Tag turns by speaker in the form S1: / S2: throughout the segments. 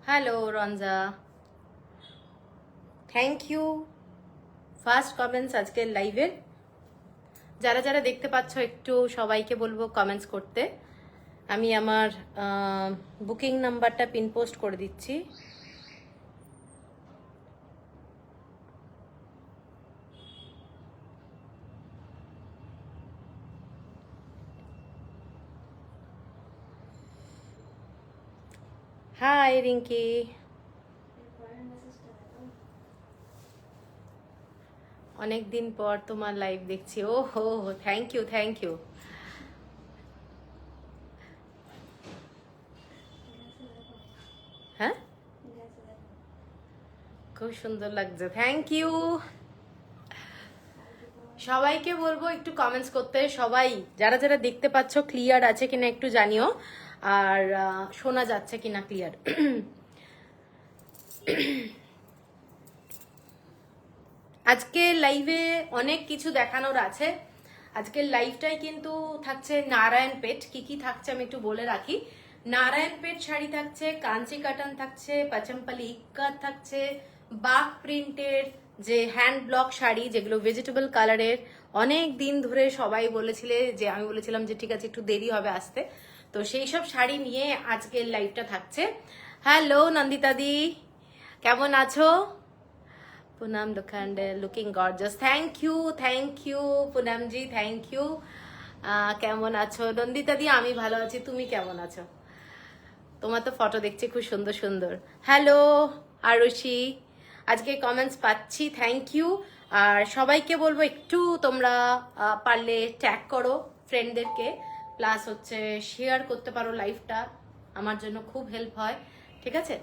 S1: Hello Ranja, thank you. First comments আজকের লাইভের। যারা যারা দেখতে পাচ্ছ একটু সবাইকে বলবো কমেন্টস করতে। আমি আমার বুকিং নাম্বারটা পিন পোস্ট করে দিচ্ছি। হাই রিঙ্কি, অনেক দিন পর তোমার লাইভ দেখছি। ও হো, থ্যাংক ইউ থ্যাংক ইউ। হ্যাঁ, খুব সুন্দর লাগছে, থ্যাংক ইউ। সবাইকে বলবো একটু কমেন্টস করতে। সবাই যারা যারা দেখতে পাচ্ছ ক্লিয়ার আছে কিনা একটু জানিও, আর শোনা যাচ্ছে কিনা ক্লিয়ার। আজকে লাইভে অনেক কিছু দেখানোর আছে। আজকের লাইভটাই কিন্তু থাকছে নারায়ণপেট। কি কি থাকছে আমি একটু বলে রাখি। নারায়ণপেট শাড়ি থাকছে, কাঞ্চি কাটান থাকছে, পাচমপালি ইক্কাত থাকছে, বাঘ প্রিন্টের যে হ্যান্ড ব্লক শাড়ি, যেগুলো ভেজিটেবল কালারের। অনেক দিন ধরে সবাই বলেছিলে, যে আমি বলেছিলাম যে ঠিক আছে একটু দেরি হবে আসতে, তো সেই সব শাড়ি নিয়ে আজকের লাইভটা থাকছে। হ্যালো নন্দিতা দি, কেমন আছো? Poonam Lokhande looking gorgeous, thank you Poonam ji, thank you. কেমন আছো নন্দিতা দি? আমি ভালো আছি, তুমি কেমন আছো? তোমার তো ফটো দেখছি খুব সুন্দর সুন্দর। হ্যালো আরুষি, আজকে কমেন্টস পাচ্ছি, থ্যাংক ইউ। আর সবাইকে বলবো একটু তোমরা পারলে ট্যাগ করো ফ্রেন্ডদেরকে, প্লাস হচ্ছে শেয়ার করতে পারো লাইভটা, আমার জন্য খুব হেল্প হয়, ঠিক আছে?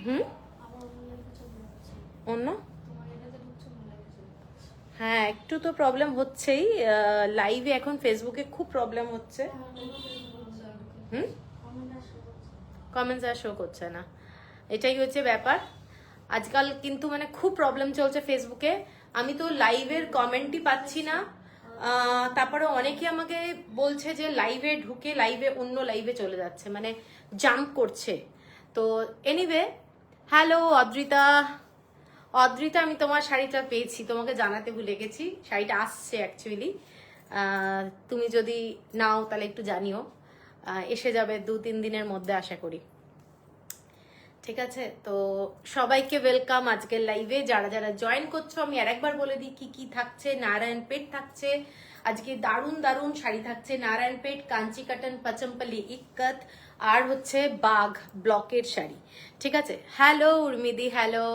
S1: হুম, অন্য হ্যাঁ, একটু তো প্রবলেম হচ্ছেই লাইভে। এখন ফেসবুকে খুব প্রবলেম হচ্ছে। হুম, কমেন্টস আর শো করছে না, এটাই হচ্ছে ব্যাপার। আজকাল কিন্তু মানে খুব প্রবলেম চলছে ফেসবুকে। আমি তো লাইভের কমেন্টই পাচ্ছি না। তারপরে অনেকে আমাকে বলছে যে লাইভে ঢুকে লাইভে অন্য লাইভে চলে যাচ্ছে, মানে জাম্প করছে। তো এনিওয়ে, হ্যালো অদ্রিতা। অদ্রিতা, আমি তোমার শাড়িটা পেয়েছি, তোমাকে জানাতে ভুলে গেছি। শাড়িটা আসছে অ্যাকচুয়ালি, তুমি যদি নাও তাহলে একটু জানিও। এসে যাবে 2-3 দিনের মধ্যে আশা করি, ঠিক আছে? তো সবাইকে ওয়েলকাম আজকের লাইভে। যারা যারা জয়েন করছো আমি আরেকবার বলে দিই কি কি থাকছে। নারায়ণপেট থাকছে আজকে, দারুণ দারুণ শাড়ি থাকছে। নারায়ণপেট, কাঞ্চি কাটন, পাচমপালি ইক্কত, আর হচ্ছে বাঘ ব্লকের শাড়ি, ঠিক আছে? হ্যালো উর্মিদি, হ্যালো।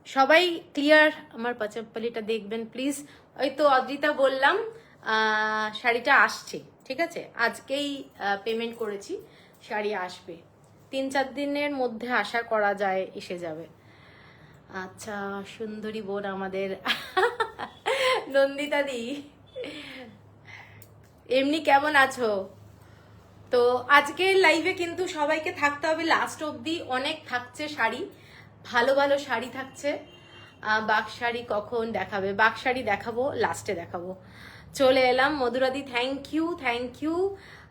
S1: সবাই ক্লিয়ার? আমার পাচমপালিটা দেখবেন প্লিজ। ওই তো অদ্রিতা বললাম, শাড়িটা আসছে, ঠিক আছে? আজকেই পেমেন্ট করেছি, শাড়ি আসবে 3-4 দিনের মধ্যে আশা করা যায় এসে যাবে। আচ্ছা, সুন্দরী বোন আমাদের নন্দিতা দি, এমনি কেমন আছো? তো আজকের লাইভে কিন্তু সবাইকে থাকতে হবে লাস্ট অবধি। অনেক থাকছে শাড়ি, ভালো ভালো শাড়ি থাকছে। বাক্ শাড়ি কখন দেখাবে? বাক্ শাড়ি দেখাবো, লাস্টে দেখাবো। চলে এলাম মধুরাদি, থ্যাংক ইউ।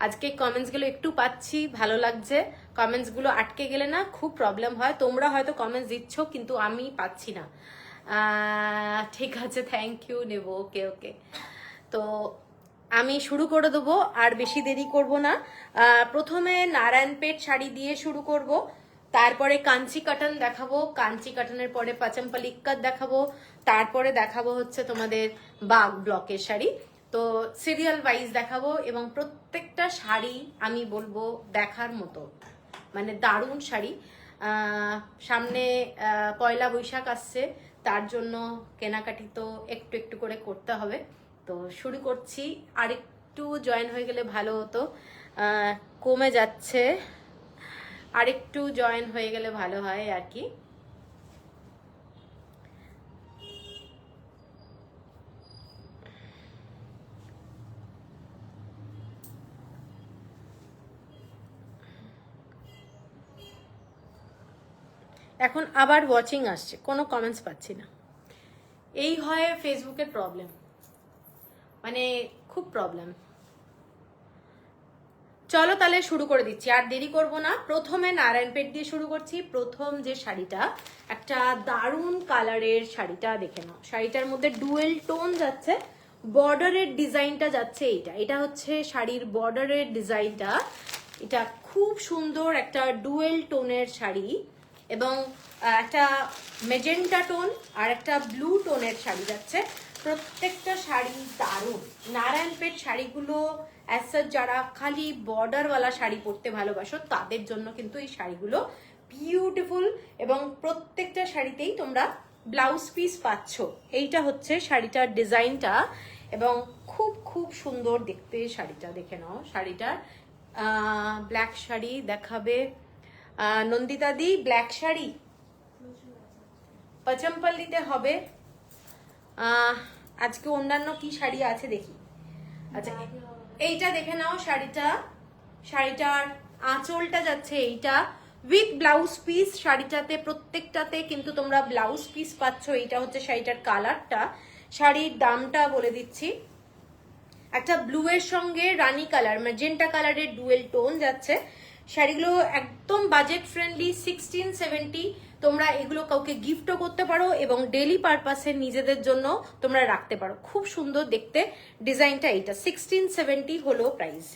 S1: আজকে কমেন্টসগুলো একটু পাচ্ছি, ভালো লাগছে। কমেন্টসগুলো আটকে গেলে না খুব প্রবলেম হয়। তোমরা হয়তো কমেন্টস দিচ্ছ কিন্তু আমি পাচ্ছি না। ঠিক আছে, থ্যাংক ইউ, নেব। ওকে ওকে, তো আমি শুরু করে দেবো, আর বেশি দেরি করব না। প্রথমে নারায়ণপেট শাড়ি দিয়ে শুরু করব, তারপরে কাঞ্চি কাটান দেখাবো, কাঞ্চি কাটানের পরে পাচমপালি ইক্কত দেখাবো, তারপরে দেখাবো হচ্ছে তোমাদের বাঘ ব্লকের শাড়ি। তো সিরিয়াল ওয়াইজ দেখাবো, এবং প্রত্যেকটা শাড়ি আমি বলবো দেখার মতো, মানে দারুণ শাড়ি। সামনে পয়লা বৈশাখ আসছে, তার জন্য কেনাকাটি তো একটু একটু করে করতে হবে। তো শুরু করছি। আর একটু জয়েন হয়ে গেলে ভালো হতো, কমে যাচ্ছে, আর একটু জয়েন হয়ে গেলে ভালো হয় আর কি। এখন আবার ওয়াচিং আসছে, কোনো কমেন্টস পাচ্ছি না। এই হয় ফেসবুকের প্রবলেম, মানে খুব প্রবলেম। চলো তাহলে শুরু করে দিচ্ছি, আর দেরি করব না। প্রথমে নারায়ণপেট দিয়ে শুরু করছি। প্রথম যে শাড়িটা, একটা দারুণ কালারের শাড়িটা দেখে নাও। শাড়িটার মধ্যে ডুয়েল টোন যাচ্ছে, বর্ডারের ডিজাইনটা যাচ্ছে। এটা হচ্ছে শাড়ির বর্ডারের ডিজাইনটা। এটা খুব সুন্দর একটা ডুয়েল টোনের শাড়ি, এবং একটা মেজেন্টা টোন আর একটা ব্লু টোনের শাড়ি যাচ্ছে। প্রত্যেকটা শাড়ি দারুণ। নারায়ণপেট শাড়িগুলো যারা খালি বর্ডারওয়ালা শাড়ি পরতে ভালোবাসো তাদের জন্য কিন্তু এই শাড়িগুলো বিউটিফুল, এবং প্রত্যেকটা শাড়িতেই তোমরা ব্লাউজ পিস পাচ্ছ। এইটা হচ্ছে শাড়িটার ডিজাইনটা, এবং খুব খুব সুন্দর দেখতে শাড়িটা। দেখে নাও শাড়িটার। ব্ল্যাক শাড়ি দেখাবে নন্দিতা দি, ব্ল্যাক শাড়ি পচমপল্লিতে হবে। আজকে অন্যান্য কি শাড়ি আছে দেখি। আচ্ছা, এইটা দেখে নাও শাড়িটার আঁচলটা যাচ্ছে এইটা উইথ ব্লাউজ পিস। শাড়িটাতে প্রত্যেকটাতে কিন্তু তোমরা ব্লাউজ পিস পাচ্ছ। এইটা হচ্ছে শাড়িটার কালারটা। শাড়ির দামটা বলে দিচ্ছি। একটা ব্লু এর সঙ্গে রানী কালার, ম্যাজেন্টা কালারের ডুয়েল টোন যাচ্ছে। শাড়িগুলো একদম বাজেট ফ্রেন্ডলি, 1670। তোমরা এগুলো কাউকে গিফটও করতে পারো, এবং ডেলি পারপাসে নিজেদের জন্য তোমরা রাখতে পারো। খুব সুন্দর দেখতে ডিজাইনটা। এইটা 1670 হলো প্রাইস।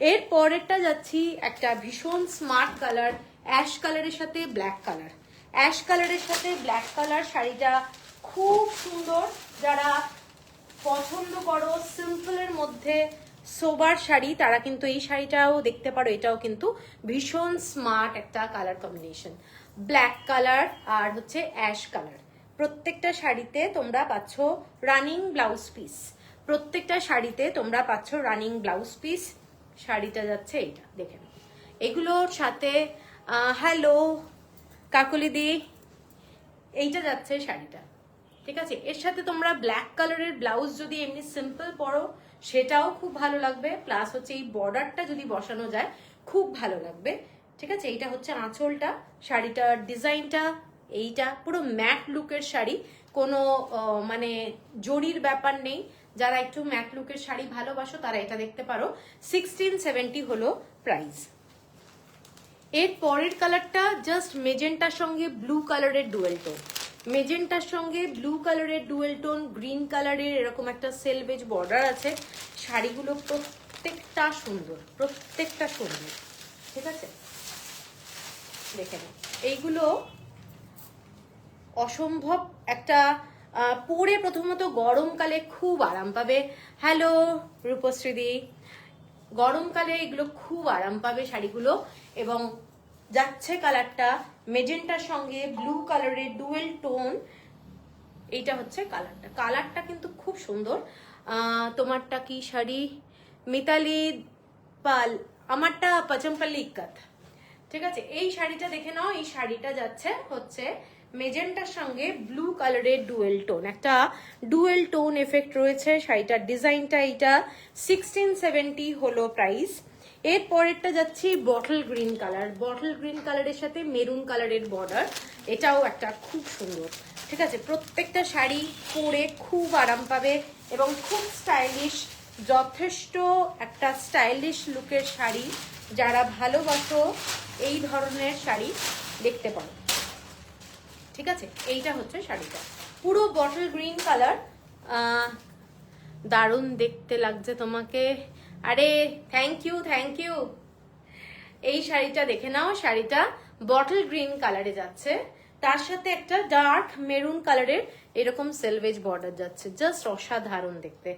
S1: এর পরেরটা যাচ্ছি একটা ভীষণ স্মার্ট কালার, অ্যাশ কালারের সাথে ব্ল্যাক কালার। অ্যাশ কালারের সাথে ব্ল্যাক কালার শাড়িটা খুব সুন্দর। যারা পছন্দ করো সিম্পলের মধ্যে সোবার শাড়ি, তারা কিন্তু এই শাড়িটাও দেখতে পারো। এটাও কিন্তু ভীষণ স্মার্ট একটা কালার কম্বিনেশন, ব্ল্যাক কালার আর হচ্ছে অ্যাশ কালার। প্রত্যেকটা শাড়িতে তোমরা পাচ্ছ রানিং ব্লাউজ পিস। প্রত্যেকটা শাড়িতে তোমরা পাচ্ছ রানিং ব্লাউজ পিস। শাড়িটা যাচ্ছে এইটা, দেখে নাও। এগুলোর সাথে হ্যালো কাকুলি দি, এইটা যাচ্ছে শাড়িটা, ঠিক আছে। এর সাথে তোমরা ব্ল্যাক কালারের ব্লাউজ যদি এমনি সিম্পল পরো সেটাও খুব ভালো লাগবে, প্লাস হচ্ছে এই বর্ডারটা যদি বসানো যায় খুব ভালো লাগবে, ঠিক আছে। এইটা হচ্ছে আঁচলটা, শাড়িটার ডিজাইনটা। এইটা পুরো ম্যাট লুকের শাড়ি, কোনো মানে জরির ব্যাপার নেই। যারা একটু ম্যাট লুকের শাড়ি ভালোবাসো তারা এটা দেখতে পারো। 1670 হলো প্রাইস। এর পরের কালারটা জাস্ট মেজেন্টার সঙ্গে ব্লু কালারের ডুয়েল টোন। মেজেন্টার সঙ্গে ব্লু কালারের ডুয়েল টোন, গ্রিন কালারের এরকম একটা সেলভেজ বর্ডার আছে। শাড়িগুলো প্রত্যেকটা সুন্দর, প্রত্যেকটা সুন্দর, ঠিক আছে। দেখে নাও, এইগুলো অসম্ভব একটা পরে প্রথমত গরমকালে খুব আরাম পাবে। হ্যালো রূপশ্রীদি, গরমকালে এগুলো খুব আরাম পাবে শাড়িগুলো। এবং যাচ্ছে কালারটা মেজেন্টার সঙ্গে ব্লু কালারের ডুয়েল টোন। এইটা হচ্ছে কালারটা কিন্তু খুব সুন্দর। তোমারটা কি শাড়ি? মিতালি পাল, আমারটা পচমপল্লি ইক্কাত, ঠিক আছে। এই শাড়িটা দেখে নাও। এই শাড়িটা যাচ্ছে হচ্ছে মেজেন্টার সঙ্গে ব্লু কালারের ডুয়েল টোন, একটা ডুয়েল টোন এফেক্ট রয়েছে শাড়িটার ডিজাইনটা। এইটা 1670 হলো প্রাইস। এর পরেরটা যাচ্ছি bottle green colour. Bottle green কালারের সাথে মেরুন কালারের বর্ডার। এটাও একটা খুব সুন্দর, ঠিক আছে। প্রত্যেকটা শাড়ি পরে খুব আরাম পাবে এবং খুব স্টাইলিশ, যথেষ্ট একটা স্টাইলিশ লুকের শাড়ি। যারা ভালোবাসো এই ধরনের শাড়ি দেখতে পারো, ঠিক আছে। এইটা হচ্ছে শাড়িটা, পুরো বটল গ্রিন কালার। দারুণ দেখতে লাগছে তোমাকে। আরে থ্যাংক ইউ, থ্যাংক ইউ। এই শাড়িটা দেখে নাও। শাড়িটা বটল গ্রিন কালারে যাচ্ছে, তার সাথে একটা ডার্ক মেরুন কালারের এরকম সেলভেজ বর্ডার যাচ্ছে। জাস্ট অসাধারণ দেখতে,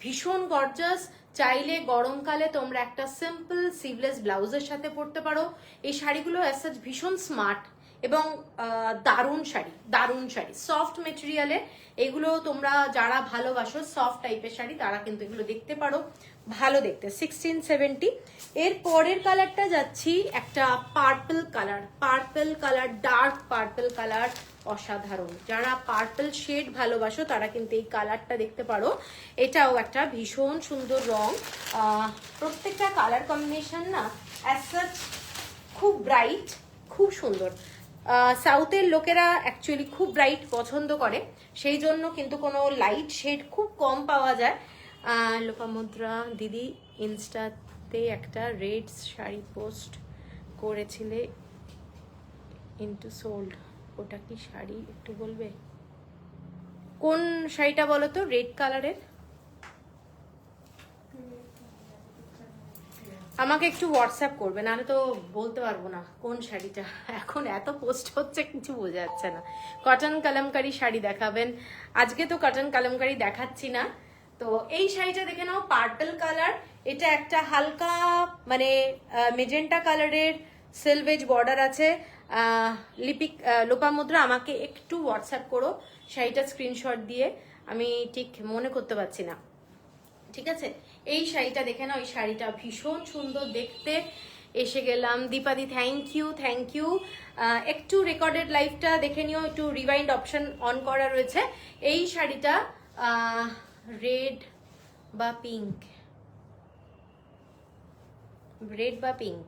S1: ভীষণ গর্জাস। চাইলে গরমকালে তোমরা একটা সিম্পল সিভলেস ব্লাউজের সাথে পরতে পারো। এই শাড়িগুলো অ্যাজ সাচ ভীষণ স্মার্ট এবং দারুণ শাড়ি, দারুণ শাড়ি, সফট মেটেরিয়ালে। এগুলো তোমরা যারা ভালোবাসো সফট টাইপের শাড়ি তারা কিন্তু এগুলো দেখতে পারো, ভালো দেখতে। 1670। এর পরের কালারটা যাচ্ছি একটা purple colour, purple colour, dark purple colour, অসাধারণ। যারা পার্পল শেড ভালোবাসো তারা কিন্তু এই কালারটা দেখতে পারো। এটাও একটা ভীষণ সুন্দর রং। প্রত্যেকটা কালার কম্বিনেশন না অ্যাজ সাচ খুব ব্রাইট, খুব সুন্দর। সাউথের লোকেরা অ্যাকচুয়ালি খুব ব্রাইট পছন্দ করে, সেই জন্য কিন্তু কোনো লাইট শেড খুব কম পাওয়া যায়। লোপামুদ্রা দিদি ইনস্টা তে একটা রেড শাড়ি পোস্ট করেছিলে ইনটু সোল্ড, ওটা কি শাড়ি একটু বলবে? কোন শাড়িটা বলো তো, রেড কালারের? আমাকে একটু হোয়াটসঅ্যাপ করবে, নাহলে তো বলতে পারবো না কোন শাড়িটা। এখন এত পোস্ট হচ্ছে কিছু বোঝা যাচ্ছে না। কটন কালামকারি শাড়ি দেখাবেন, আজকে তো কটন কালামকারি দেখাচ্ছি না। তো এই শাড়িটা দেখে নাও, পার্পল কালার। এটা একটা হালকা মানে মেজেন্টা কালারের সেলভেজ বর্ডার আছে। লিপিক লোপামুদ্রা, আমাকে একটু হোয়াটসঅ্যাপ করো শাড়িটা স্ক্রিনশট দিয়ে, আমি ঠিক মনে করতে পারছি না। ঠিক আছে, এই শাড়িটা দেখে না, ওই শাড়িটা ভীষণ সুন্দর দেখতে। এসে গেলাম দীপাদি, থ্যাংক ইউ থ্যাংক ইউ। একটু রেকর্ডেড লাইভটা দেখে নিও, একটু রিওয়াইন্ড অপশন অন করা রয়েছে। এই শাড়িটা রেড বা পিঙ্ক, রেড বা পিঙ্ক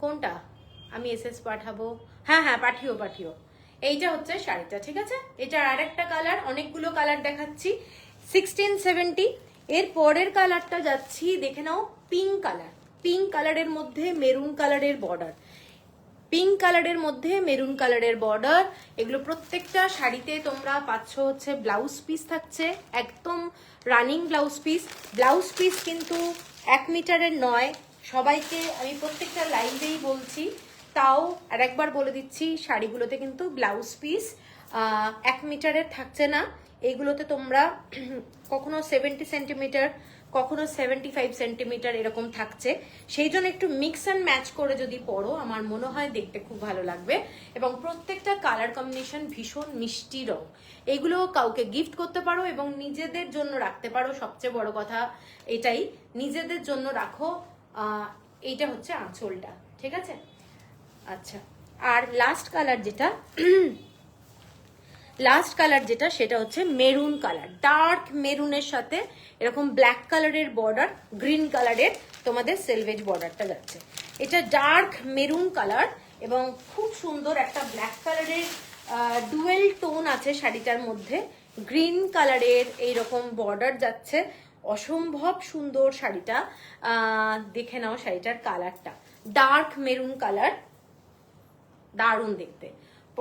S1: কোনটা? আমি এসএস পাঠাবো, হ্যাঁ হ্যাঁ পাঠিও পাঠিও। এইটা হচ্ছে শাড়িটা, ঠিক আছে। এটা আর একটা কালার, অনেকগুলো কালার দেখাচ্ছি। 1670। এর পরের কালারটা যাচ্ছি, দেখে নাও, পিঙ্ক কালার। পিঙ্ক কালারের মধ্যে মেরুন কালারের বর্ডার, পিঙ্ক কালারের মধ্যে মেরুন কালারের বর্ডার। এগুলো প্রত্যেকটা শাড়িতে তোমরা পাচ্ছ হচ্ছে ব্লাউজ পিস থাকছে, একদম running blouse piece. Blouse piece কিন্তু 1 মিটারের নয়, সবাইকে আমি প্রত্যেকটা লাইভেই বলছি, তাও আর একবার বলে দিচ্ছি, শাড়িগুলোতে কিন্তু ব্লাউজ পিস 1 মিটারের থাকছে না। এইগুলোতে তোমরা কখনো 70 সেন্টিমিটার, কখনো 75 সেন্টিমিটার এরকম থাকছে। সেই জন্য একটু মিক্স অ্যান্ড ম্যাচ করে যদি পরো, আমার মনে হয় দেখতে খুব ভালো লাগবে। এবং প্রত্যেকটা কালার কম্বিনেশন ভীষণ মিষ্টি রং। এগুলো কাউকে গিফট করতে পারো এবং নিজেদের জন্য রাখতে পারো। সবচেয়ে বড় কথা এটাই, নিজেদের জন্য রাখো। এইটা হচ্ছে আঁচলটা, ঠিক আছে। আচ্ছা, আর লাস্ট কালার যেটা সেটা হচ্ছে মেরুন কালার। ডার্ক মেরুনের সাথে এরকম ব্ল্যাক কালারের বর্ডার, গ্রিন কালারের তোমাদের সেলভেজ বর্ডারটা যাচ্ছে। এটা ডার্ক মেরুন কালার এবং খুব সুন্দর একটা ব্ল্যাক কালারের ডুয়েল টোন আছে শাড়িটার মধ্যে। গ্রিন কালারের এইরকম বর্ডার যাচ্ছে, অসম্ভব সুন্দর শাড়িটা। দেখে নাও শাড়িটার কালারটা, ডার্ক মেরুন কালার, দারুণ দেখতে।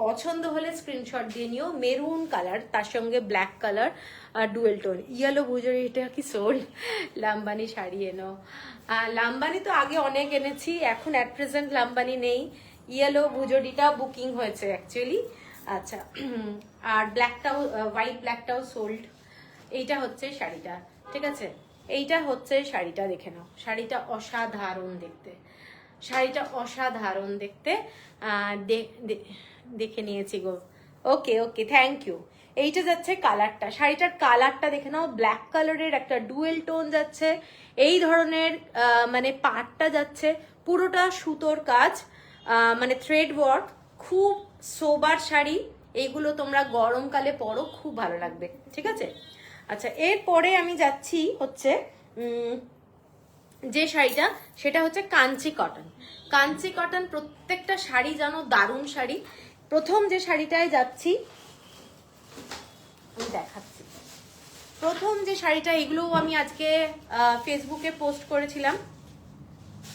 S1: পছন্দ হলে স্ক্রিনশট দিয়ে নিও। মেরুন কালার, তার সঙ্গে black colour, dual tone. Yellow বুঝোর, এটা কি সোল? লাম্বানি শাড়ি এনো। লাম্বানি তো আগে অনেক এনেছি, এখন অ্যাট প্রেজেন্ট লাম্বানি নেই। ইয়েলো বুজোরিটা বুকিং হয়েছে অ্যাকচুয়ালি। আচ্ছা, আর ব্ল্যাকটাও, হোয়াইট ব্ল্যাকটাও সোল্ড। এইটা হচ্ছে শাড়িটা, ঠিক আছে। এইটা হচ্ছে শাড়িটা, দেখে নাও। শাড়িটা অসাধারণ দেখতে, শাড়িটা অসাধারণ দেখতে। দেখে নিয়েছি গো, ওকে ওকে, থ্যাংক ইউ। এইটা যাচ্ছে কালারটা, শাড়িটার কালারটা দেখে নাও। ব্ল্যাক কালারের একটা ডুয়েল টোন যাচ্ছে, এই ধরনের মানে পাটটা যাচ্ছে, পুরোটা সুতোর কাজ, মানে থ্রেড ওয়ার্ক। খুব সোবার শাড়ি, এইগুলো তোমরা গরমকালে পরো, খুব ভালো লাগবে, ঠিক আছে। আচ্ছা, এরপরে আমি যাচ্ছি হচ্ছে যে শাড়িটা, সেটা হচ্ছে কাঞ্চি কটন। কাঞ্চি কটন প্রত্যেকটা শাড়ি জানো দারুণ শাড়ি। প্রথম যে শাড়িটায় যাচ্ছি আমি দেখাচ্ছি, প্রথম যে শাড়িটা, এগুলো আমি আজকে ফেসবুকে পোস্ট করেছিলাম।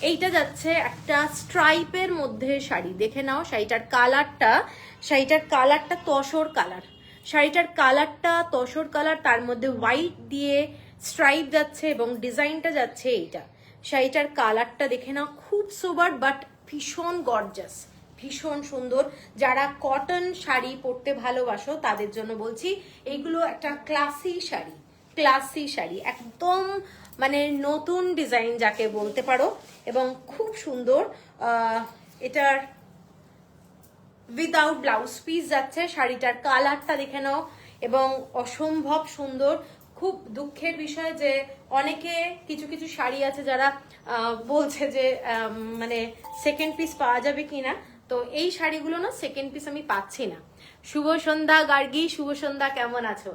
S1: এইটা যাচ্ছে একটা স্ট্রাইপের মধ্যে শাড়ি, দেখে নাও শাড়িটার কালারটা। শাড়িটার কালারটা তসর কালার, শাড়িটার কালারটা তসর কালার, তার মধ্যে হোয়াইট দিয়ে স্ট্রাইপ যাচ্ছে এবং ডিজাইনটা যাচ্ছে এইটা। শাড়িটার কালারটা দেখে নাও, খুব সোবার বাট ভীষণ গর্জাস, ভীষণ সুন্দর। যারা কটন শাড়ি পরতে ভালোবাসো তাদের জন্য বলছি, এইগুলো একটা ক্লাসি শাড়ি, ক্লাসি শাড়ি, একদম মানে নতুন ডিজাইন যাকে বলতে পারো, এবং খুব সুন্দর। এটার উইদাউট ব্লাউজ পিস যাচ্ছে। শাড়িটার কালারটা দেখে নাও এবং অসম্ভব সুন্দর। খুব দুঃখের বিষয় যে অনেকে কিছু কিছু শাড়ি আছে যারা বলছে যে মানে সেকেন্ড পিস পাওয়া যাবে কিনা, তো এই শাড়িগুলো না সেকেন্ড পিস আমি পাচ্ছি না। শুভ সন্ধ্যা গার্গী, শুভ সন্ধ্যা, কেমন আছো?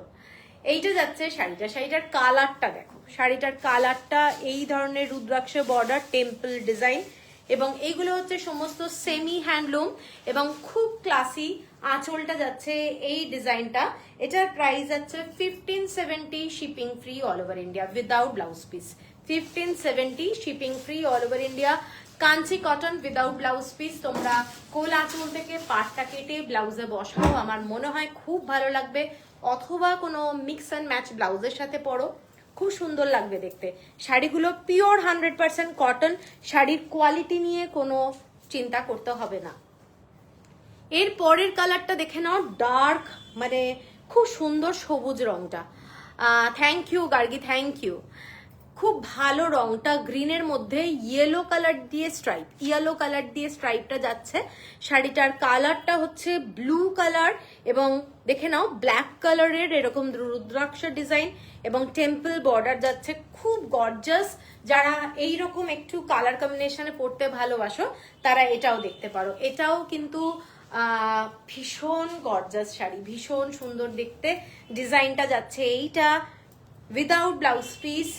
S1: এইটা যাচ্ছে শাড়িটা, শাড়িটার কালারটা দেখো, শাড়িটার কালারটা এই ধরনের রুদ্রাক্ষ বর্ডার টেম্পল ডিজাইন, এবং এইগুলো হচ্ছে সমস্ত সেমি হ্যান্ডলুম এবং খুব ক্লাসি। আঁচলটা যাচ্ছে এই ডিজাইনটা, এটার প্রাইস যাচ্ছে 1570, shipping free all over India without blouse piece. 1570 shipping free all over India, Kanchi cotton without blouse piece. তোমরা কোল আঁচল থেকে পাটটা কেটে ব্লাউজে বসাও, আমার মনে হয় খুব ভালো লাগবে, অথবা কোনো মিক্স অ্যান্ড ম্যাচ ব্লাউজের সাথে পরো, খুব সুন্দর লাগবে দেখতে। শাড়িগুলো পিওর 100% কটন, শাড়ির কোয়ালিটি নিয়ে কোনো চিন্তা করতে হবে না। এর পরের কালারটা দেখে নাও, ডার্ক মানে খুব সুন্দর সবুজ রংটা। Thank you Gargi, thank you. খুব ভালো রংটা, গ্রিনের মধ্যে ইয়েলো কালার দিয়ে স্ট্রাইপ, ইয়েলো কালার দিয়ে স্ট্রাইপটা যাচ্ছে। শাড়িটার কালারটা হচ্ছে ব্লু কালার এবং দেখে নাও ব্ল্যাক কালারের এরকম রুদ্রাক্ষ ডিজাইন এবং টেম্পল বর্ডার যাচ্ছে, খুব গর্জাস। যারা এইরকম একটু কালার কম্বিনেশনে পড়তে ভালোবাসো তারা এটাও দেখতে পারো। এটাও কিন্তু ভীষণ গর্জাস শাড়ি, ভীষণ সুন্দর দেখতে। ডিজাইনটা যাচ্ছে এইটা উইদাউট ব্লাউজ পিস।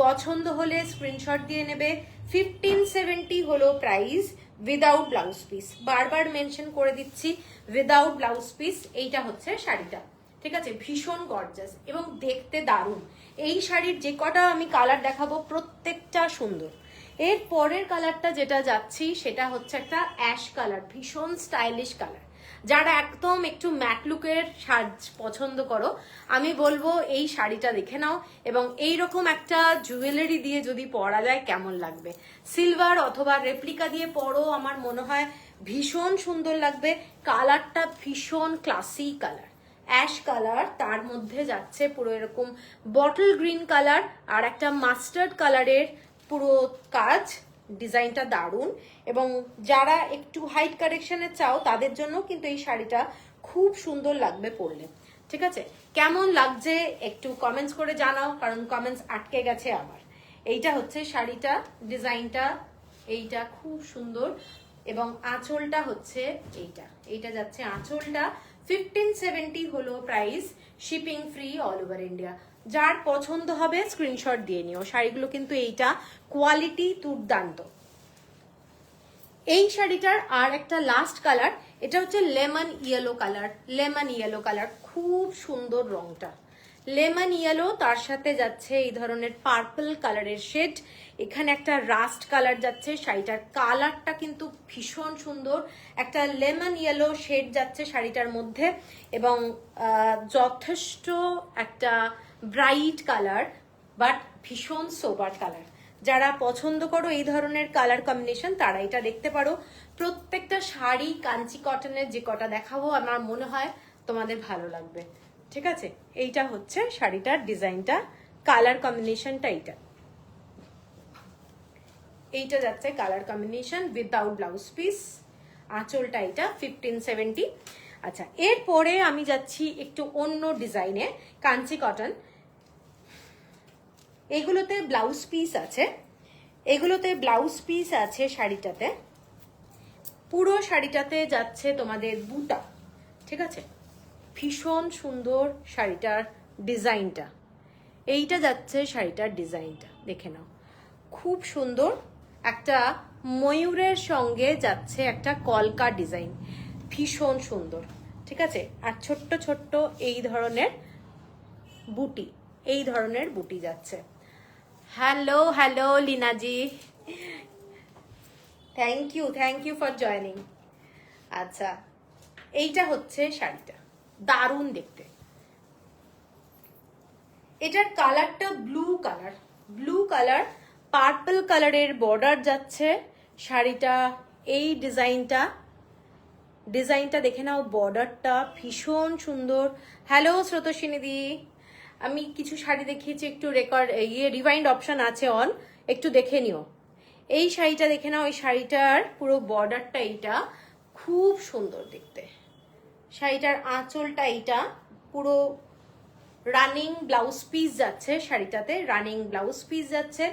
S1: পছন্দ হলে স্ক্রিনশট দিয়ে নেবে। 1570 হলো প্রাইস উইদাউট ব্লাউজ পিস, বারবার মেনশন করে দিচ্ছি উইদাউট ব্লাউজ পিস। এইটা হচ্ছে শাড়িটা, ঠিক আছে, ভীষণ গর্জাস এবং দেখতে দারুণ। এই শাড়ির যে কটা আমি কালার দেখাবো প্রত্যেকটা সুন্দর। এর পরের কালারটা যেটা যাচ্ছি সেটা হচ্ছে একটা অ্যাশ কালার, ভীষণ স্টাইলিশ কালার। যারা একদম একটু ম্যাট লুকের সাজ পছন্দ করো, আমি বলবো এই শাড়িটা দেখে নাও। এবং এইরকম একটা জুয়েলারি দিয়ে যদি পরা যায় কেমন লাগবে, সিলভার অথবা রেপ্লিকা দিয়ে পরো, আমার মনে হয় ভীষণ সুন্দর লাগবে। কালারটা ভীষণ ক্লাসি কালার, অ্যাশ কালার, তার মধ্যে যাচ্ছে পুরো এরকম বটল গ্রিন কালার আর একটা মাস্টার্ড কালারের পুরো কাজ। ডিজাইনটা দারুণ এবং যারা একটু হাইট কারেকশনে চাও তাদের জন্য কিন্তু এই শাড়িটা খুব সুন্দর লাগবে পরলে। ঠিক আছে, কেমন লাগছে একটু কমেন্টস করে জানাও, কারণ কমেন্টস আটকে গেছে আমার। এইটা হচ্ছে শাড়িটা, ডিজাইনটা এইটা খুব সুন্দর এবং আঁচলটা হচ্ছে এইটা যাচ্ছে আঁচলটা। 1570 হলো price, shipping free all over India. যার পছন্দ হবে স্ক্রিনশট দিয়ে নিও। শাড়িগুলো কিন্তু এইটা কোয়ালিটি দুর্দান্ত। এই শাড়িটার আর একটা লাস্ট কালার, এটা হচ্ছে lemon yellow colour. Lemon yellow colour, খুব সুন্দর রংটা, লেমন ইয়েলো, তার সাথে যাচ্ছে এই ধরনের পার্পল কালারের শেড। এখানে একটা রাস্ট কালার যাচ্ছে। শাড়িটার কালারটা কিন্তু ভীষণ সুন্দর, একটা লেমন ইয়েলো শেড যাচ্ছে শাড়িটার মধ্যে এবং যথেষ্ট একটা ব্রাইট কালার, বাট ভীষণ সোবার কালার। যারা পছন্দ করো এই ধরনের কালার কম্বিনেশন তারা এটা দেখতে পারো। প্রত্যেকটা শাড়ি কাঞ্চি কটনের যে কটা দেখাবো আমার মনে হয় তোমাদের ভালো লাগবে। ঠিক আছে, এইটা হচ্ছে শাড়িটার ডিজাইনটা, কালার কম্বিনেশনটা এইটা যাচ্ছে colour combination without blouse piece. আঁচলটা এটা 1570। আচ্ছা, এরপরে আমি যাচ্ছি একটু অন্য ডিজাইনে, কাঞ্চি কটন। এগুলোতে ব্লাউজ পিস আছে, এগুলোতে ব্লাউজ পিস আছে শাড়িটাতে। পুরো শাড়িটাতে যাচ্ছে তোমাদের বুটা। ঠিক আছে, ভীষণ সুন্দর শাড়িটার ডিজাইনটা। এইটা যাচ্ছে শাড়িটার ডিজাইনটা, দেখে নাও, খুব সুন্দর। একটা ময়ূরের সঙ্গে যাচ্ছে একটা কলকা ডিজাইন, ভীষণ সুন্দর। ঠিক আছে, আর ছোট্ট ছোট্ট এই ধরনের বুটি, এই ধরনের বুটি যাচ্ছে। হ্যালো হ্যালো লিনাজি, থ্যাংক ইউ ফর জয়নিং। আচ্ছা, এইটা হচ্ছে শাড়িটা, দারুণ দেখতে। এটার কালারটা ব্লু কালার, পার্পল কালারের বর্ডার যাচ্ছে। শাড়িটা এই ডিজাইনটা দেখে নাও, বর্ডারটা ভীষণ সুন্দর। হ্যালো স্রোতস্বিনীদি, আমি কিছু শাড়ি দেখিয়েছি, একটু রিভাইন্ড অপশন আছে অন, একটু দেখে নিও। এই শাড়িটা দেখে নাও, এই শাড়িটার পুরো বর্ডারটা এইটা, খুব সুন্দর দেখতে। শাড়িটার আঁচলটা এইটা, পুরো রানিং ব্লাউজ পিস যাচ্ছে শাড়িটাতে, রানিং ব্লাউজ পিস যাচ্ছে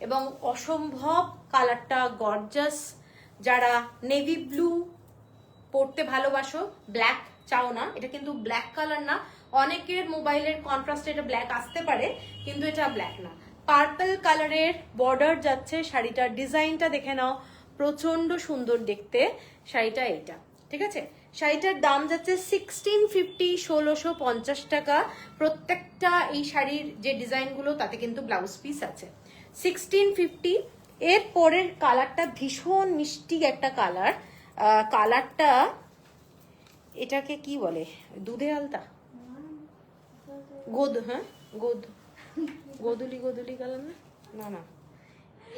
S1: এবং অসম্ভব কালারটা গর্জাস। যারা নেভি ব্লু পরতে ভালোবাসো, ব্ল্যাক চাও না, এটা কিন্তু ব্ল্যাক কালার না। অনেকের মোবাইলের কন্ট্রাস্টে এটা ব্ল্যাক আসতে পারে, কিন্তু এটা ব্ল্যাক না। পার্পল কালারের বর্ডার যাচ্ছে, শাড়িটার ডিজাইনটা দেখে নাও, প্রচন্ড সুন্দর দেখতে শাড়িটা এইটা, ঠিক আছে। শাড়িটার দাম যাচ্ছে 1650, 1650 টাকা। প্রত্যেকটা এই শাড়ির যে ডিজাইনগুলো তাতে কিন্তু ব্লাউজ পিস আছে। 1650। এর পরের কালারটা ভীষণ মিষ্টি একটা কালার। কালারটা এটাকে কি বলে, দুধে আলতা, গোদ, হ্যাঁ গোদ, গোদুলি গোদুলি কালার না, না না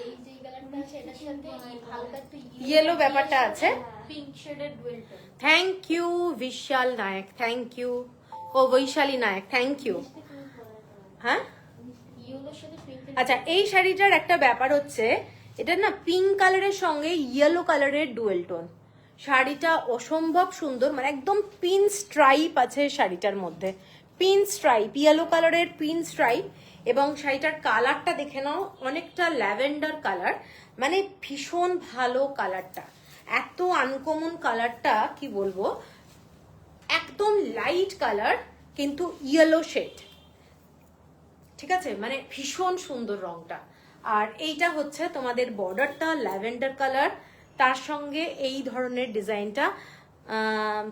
S2: এই যে কালারটা আছে এটার সাথে হালকা একটু
S1: ইয়েলো ব্যাপারটা আছে।
S2: পিঙ্ক শেডের dual tone.
S1: Thank you Bishal Nayak, thank you. ও বৈশালী নায়ক, থ্যাংক ইউ। হ্যাঁ
S2: ইয়েলোর সাথে পিঙ্ক।
S1: আচ্ছা, এই শাড়িটার একটা ব্যাপার হচ্ছে, এটা না পিঙ্ক কালারের সঙ্গে ইয়েলো কালারের ডুয়েল টোন। শাড়িটা অসম্ভব সুন্দর, মানে একদম পিন স্ট্রাইপ আছে শাড়িটার মধ্যে, পিন স্ট্রাইপ, ইয়েলো কালারের পিন স্ট্রাইপ। এবং শাড়িটার কালারটা দেখে নাও, অনেকটা ল্যাভেন্ডার কালার, মানে ভীষণ ভালো কালারটা, এত আনকমন কালারটা কি বলবো, একদম লাইট কালার কিন্তু ইয়েলো শেড, ঠিক আছে, মানে ভীষণ সুন্দর রংটা। আর এইটা হচ্ছে তোমাদের বর্ডারটা ল্যাভেন্ডার কালার, তার সঙ্গে এই ধরনের ডিজাইনটা।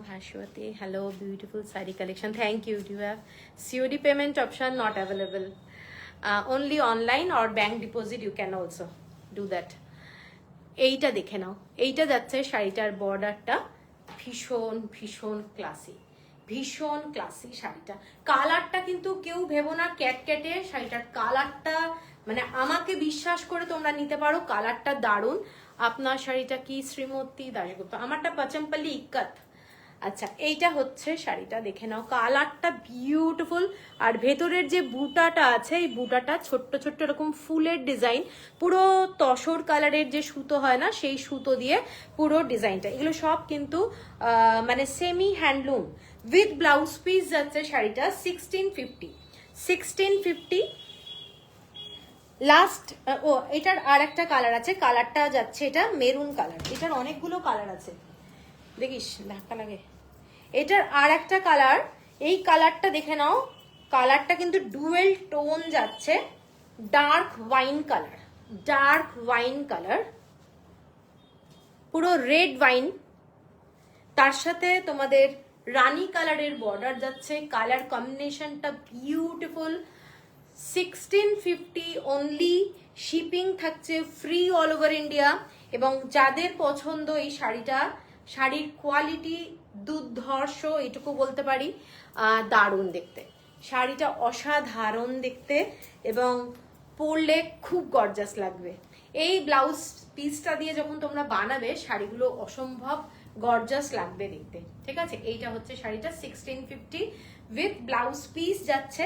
S1: Bhaswati, hello, beautiful sari collection, thank you. Do have COD payment option? Not available, only online or bank deposit, you can also do that. এইটা দেখে নাও, এইটা যাচ্ছে শাড়িটার বর্ডারটা ভীষণ ভীষণ ক্লাসি, ভীষণ ক্লাসি শাড়িটা। কালারটা কিন্তু কেউ ভেবো না ক্যাটক্যাটে, শাড়িটার কালারটা মানে আমাকে বিশ্বাস করে তোমরা নিতে পারো, কালারটা দারুণ। আপনার শাড়িটা কি? শ্রীমতী দাশগুপ্ত। আমারটা পচমপল্লি ইক্কত। আচ্ছা, এইটা হচ্ছে শাড়িটা, দেখে নাও, কালারটা বিউটিফুল। আর ভেতরের যে বুটাটা আছে, এই বুটাটা ছোট্ট ছোট্ট এরকম ফুলের ডিজাইন, পুরো তসর কালারের যে সুতো হয় না, সেই সুতো দিয়ে পুরো ডিজাইনটা। এগুলো সব কিন্তু মানে semi handloom with blouse piece যাচ্ছে শাড়িটা 1650। 1650 লাস্ট। ও, এটার আর একটা কালার আছে, কালারটা যাচ্ছে এটা মেরুন কালার। এটার অনেকগুলো কালার আছে, দেখিস ধাক্কা লাগে। এটার আর একটা কালার, এই কালারটা দেখে নাও, কালারটা কিন্তু ডুয়েল টোন যাচ্ছে, dark wine colour, dark wine colour, পুরো রেড ওয়াইন, তার সাথে তোমাদের রানী কালারের বর্ডার যাচ্ছে। কালার কম্বিনেশনটা বিউটিফুল। 1650 অনলি, শিপিং থাকছে ফ্রি অল ওভার ইন্ডিয়া। এবং যাদের পছন্দ এই শাড়িটা, শাড়ির কোয়ালিটি দুর্ধর্ষ, এটুকু বলতে পারি, দারুণ দেখতে, শাড়িটা অসাধারণ দেখতে, এবং পরলে খুব গর্জাস লাগবে। এই ব্লাউজ পিসটা দিয়ে যখন তোমরা বানাবে, শাড়িগুলো অসম্ভব গর্জাস লাগবে দেখতে, ঠিক আছে। এইটা হচ্ছে শাড়িটা 1650 উইথ ব্লাউজ পিস যাচ্ছে।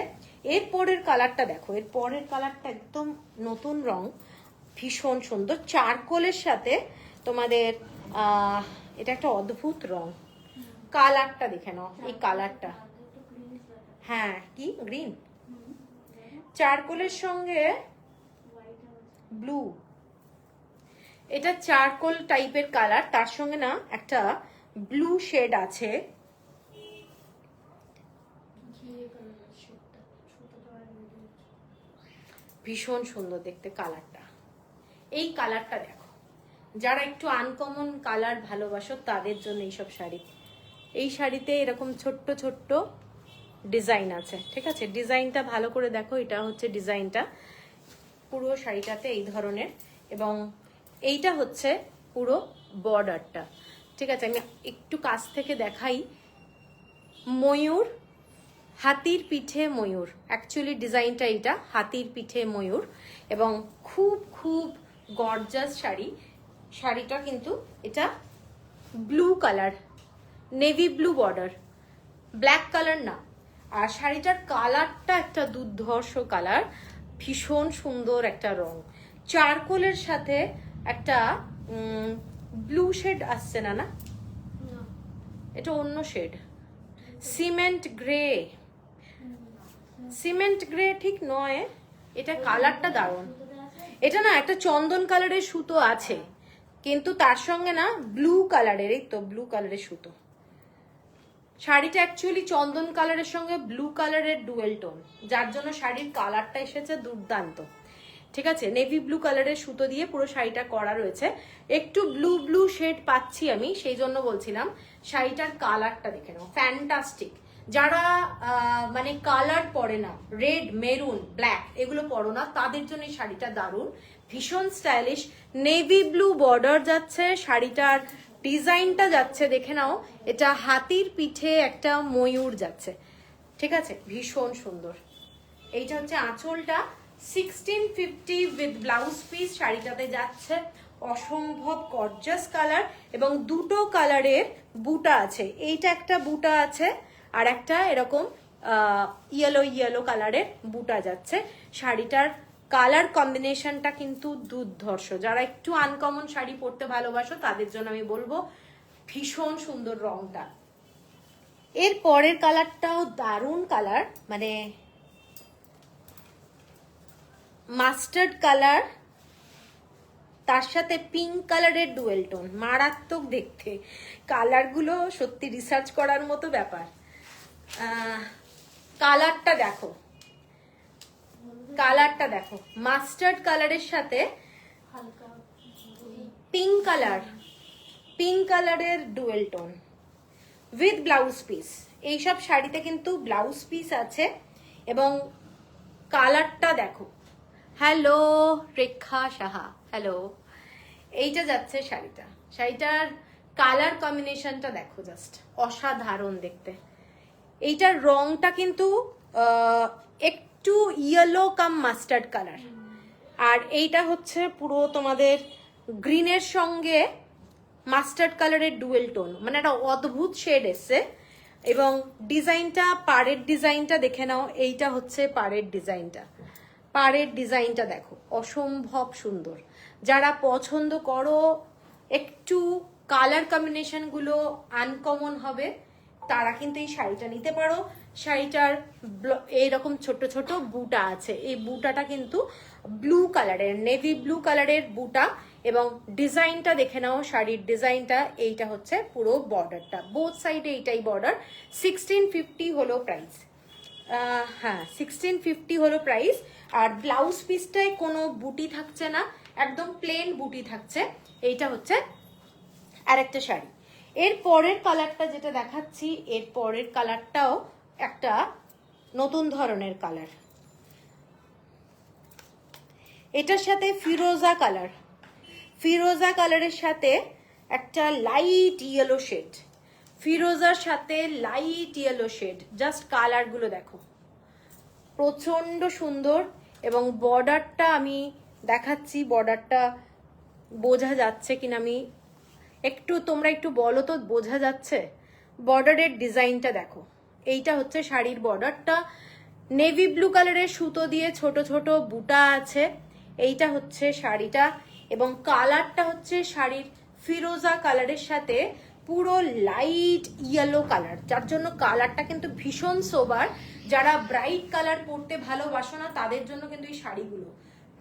S1: এর পরের কালারটা দেখো, এর পরের কালারটা একদম নতুন রং, ভীষণ সুন্দর, চারকোলের সাথে তোমাদের এটা একটা অদ্ভুত রং। কালারটা দেখে নাও, এই কালারটা, হ্যাঁ কি গ্রিন, চারকোলের সঙ্গে ব্লু, এটা চারকোল টাইপের কালার, তার সঙ্গে না একটা ব্লু শেড আছে, ভীষণ সুন্দর দেখতে কালারটা। এই কালারটা দেখো, যারা একটু আনকমন কালার ভালোবাসো তাদের জন্য এইসব শাড়ি। এই শাড়িতে এরকম ছোট্ট ছোট্ট ডিজাইন আছে, ঠিক আছে, ডিজাইনটা ভালো করে দেখো, এটা হচ্ছে ডিজাইনটা পুরো শাড়িটাতে এই ধরনের। এবং এইটা হচ্ছে পুরো বর্ডারটা, ঠিক আছে। আমি একটু কাছ থেকে দেখাই, ময়ূর, হাতির পিঠে ময়ূর, অ্যাকচুয়ালি ডিজাইনটা এটা হাতির পিঠে ময়ূর, এবং খুব খুব গর্জাস শাড়ি। শাড়িটা কিন্তু এটা blue colour, navy blue border, black colour না। আর শাড়িটার কালারটা একটা দুর্ধর্ষ কালার, ভীষণ সুন্দর একটা রং, চারকোলের সাথে একটা ব্লু শেড আসছে না, না এটা অন্য shade, cement grey, cement grey ঠিক নয়, এটা কালারটা দারুণ। এটা না একটা চন্দন কালারের সুতো আছে, কিন্তু তার সঙ্গে না ব্লু কালারের, এই তো ব্লু কালারের সুতো। শাড়িটা অ্যাকচুয়ালি চন্দন কালারের সঙ্গে ব্লু কালারের ডুয়েল টোন, যার জন্য শাড়ির কালারটা এসেছে দুর্দান্ত। ঠিক আছে, নেভি ব্লু কালারের সুতো দিয়ে পুরো শাড়িটা করা রয়েছে। একটু ব্লু ব্লু শেড পাচ্ছি আমি, সেই জন্য বলছিলাম। শাড়িটার কালারটা দেখে নাও, ফ্যান্টাস্টিক। যারা মানে কালার পরে না, রেড, মেরুন, ব্ল্যাক এগুলো পরো না, তাদের জন্য এই শাড়িটা দারুণ, ভীষণ স্টাইলিশ। নেভি ব্লু বর্ডার যাচ্ছে, শাড়িটার ডিজাইনটা যাচ্ছে দেখে নাও, এটা হাতির পিঠে একটা ময়ূর যাচ্ছে। ঠিক আছে, ভীষণ সুন্দর। এইটা হচ্ছে আঁচলটা, 1650 উইথ ব্লাউজ পিস শাড়িটাতে যাচ্ছে। অসম্ভব গর্জাস কালার, এবং দুটো কালারের বুটা আছে। এইটা একটা বুটা আছে, আর একটা এরকম ইয়েলো ইয়েলো কালারের বুটা যাচ্ছে। শাড়িটার কালার কম্বিনেশনটা কিন্তু দুর্ধর্ষ। যারা একটু আনকমন শাড়ি পরতে ভালোবাসো তাদের জন্য আমি বলবো, ভীষণ সুন্দর রংটা। এর পরের কালারটাও দারুণ কালার, মানে মাস্টার্ড কালার, তার সাথে পিঙ্ক কালারের ডুয়েল টোন, মারাত্মক দেখতে। কালারগুলো সত্যি রিসার্চ করার মতো ব্যাপার। কালারটা দেখো, কালারটা দেখো, মাস্টার্ড কালারের সাথে
S2: হালকা
S1: পিঙ্ক কালার, পিঙ্ক কালারের dual tone with blouse piece. এইসব শাড়িতে কিন্তু ব্লাউজ পিস আছে, এবং কালারটা দেখো। হ্যালো রেখা সাহা, হ্যালো। এইটা যাচ্ছে শাড়িটা, শাড়িটার কালার কম্বিনেশনটা দেখো, জাস্ট অসাধারণ দেখতে। এইটার রংটা কিন্তু একটু ইয়েলো কাম মাস্টার্ড কালার, আর এইটা হচ্ছে পুরো তোমাদের গ্রিনের সঙ্গে মাস্টার্ড কালারের ডুয়েল টোন, মানে একটা অদ্ভুত শেড এসছে। এবং ডিজাইনটা, পাড়ের ডিজাইনটা দেখে নাও। এইটা হচ্ছে পাড়ের ডিজাইনটা, পাড়ের ডিজাইনটা দেখো, অসম্ভব সুন্দর। যারা পছন্দ করো একটু কালার কম্বিনেশনগুলো আনকমন হবে, তারা কিন্তু এই শাড়িটা নিতে পারো। শাড়িটার এইরকম ছোট ছোট বুটা আছে, এই বুটাটা কিন্তু ব্লু কালারের, নেভি ব্লু কালারের বুটা, এবং ডিজাইনটা দেখে নাও, শাড়ির ডিজাইনটা। এইটা হচ্ছে পুরো বর্ডারটা, বোথ সাইডে এইটাই বর্ডার। 1650 হলো প্রাইস। হ্যাঁ, 1650 হলো প্রাইস। আর ব্লাউজ পিসটায় কোনো বুটি থাকছে না, একদম প্লেন বুটি থাকছে। এইটা হচ্ছে আরেকটা শাড়ি। এর পরের কালারটা যেটা দেখাচ্ছি, এর পরের কালারটাও একটা নতুন ধরনের কালার। এটার সাথে ফিরোজা কালার, ফিরোজা কালারের সাথে একটা লাইট ইয়েলো শেড, ফিরোজার সাথে লাইট ইয়েলো শেড। জাস্ট কালারগুলো দেখো, প্রচন্ড সুন্দর। এবং বর্ডারটা আমি দেখাচ্ছি, বর্ডারটা বোঝা যাচ্ছে কিনা, আমি একটু, তোমরা একটু বলো তো বোঝা যাচ্ছে? বর্ডারের ডিজাইনটা দেখো। এইটা হচ্ছে শাড়ির বর্ডারটা, নেভি ব্লু কালারের সুতো দিয়ে ছোট ছোট বুটা আছে। এইটা হচ্ছে শাড়িটা, এবং কালারটা হচ্ছে শাড়ির ফিরোজা কালারের সাথে পুরো লাইট ইয়েলো কালার, যার জন্য কালারটা কিন্তু ভীষণ সোবার। যারা ব্রাইট কালার পরতে ভালোবাসো না, তাদের জন্য কিন্তু এই শাড়িগুলো,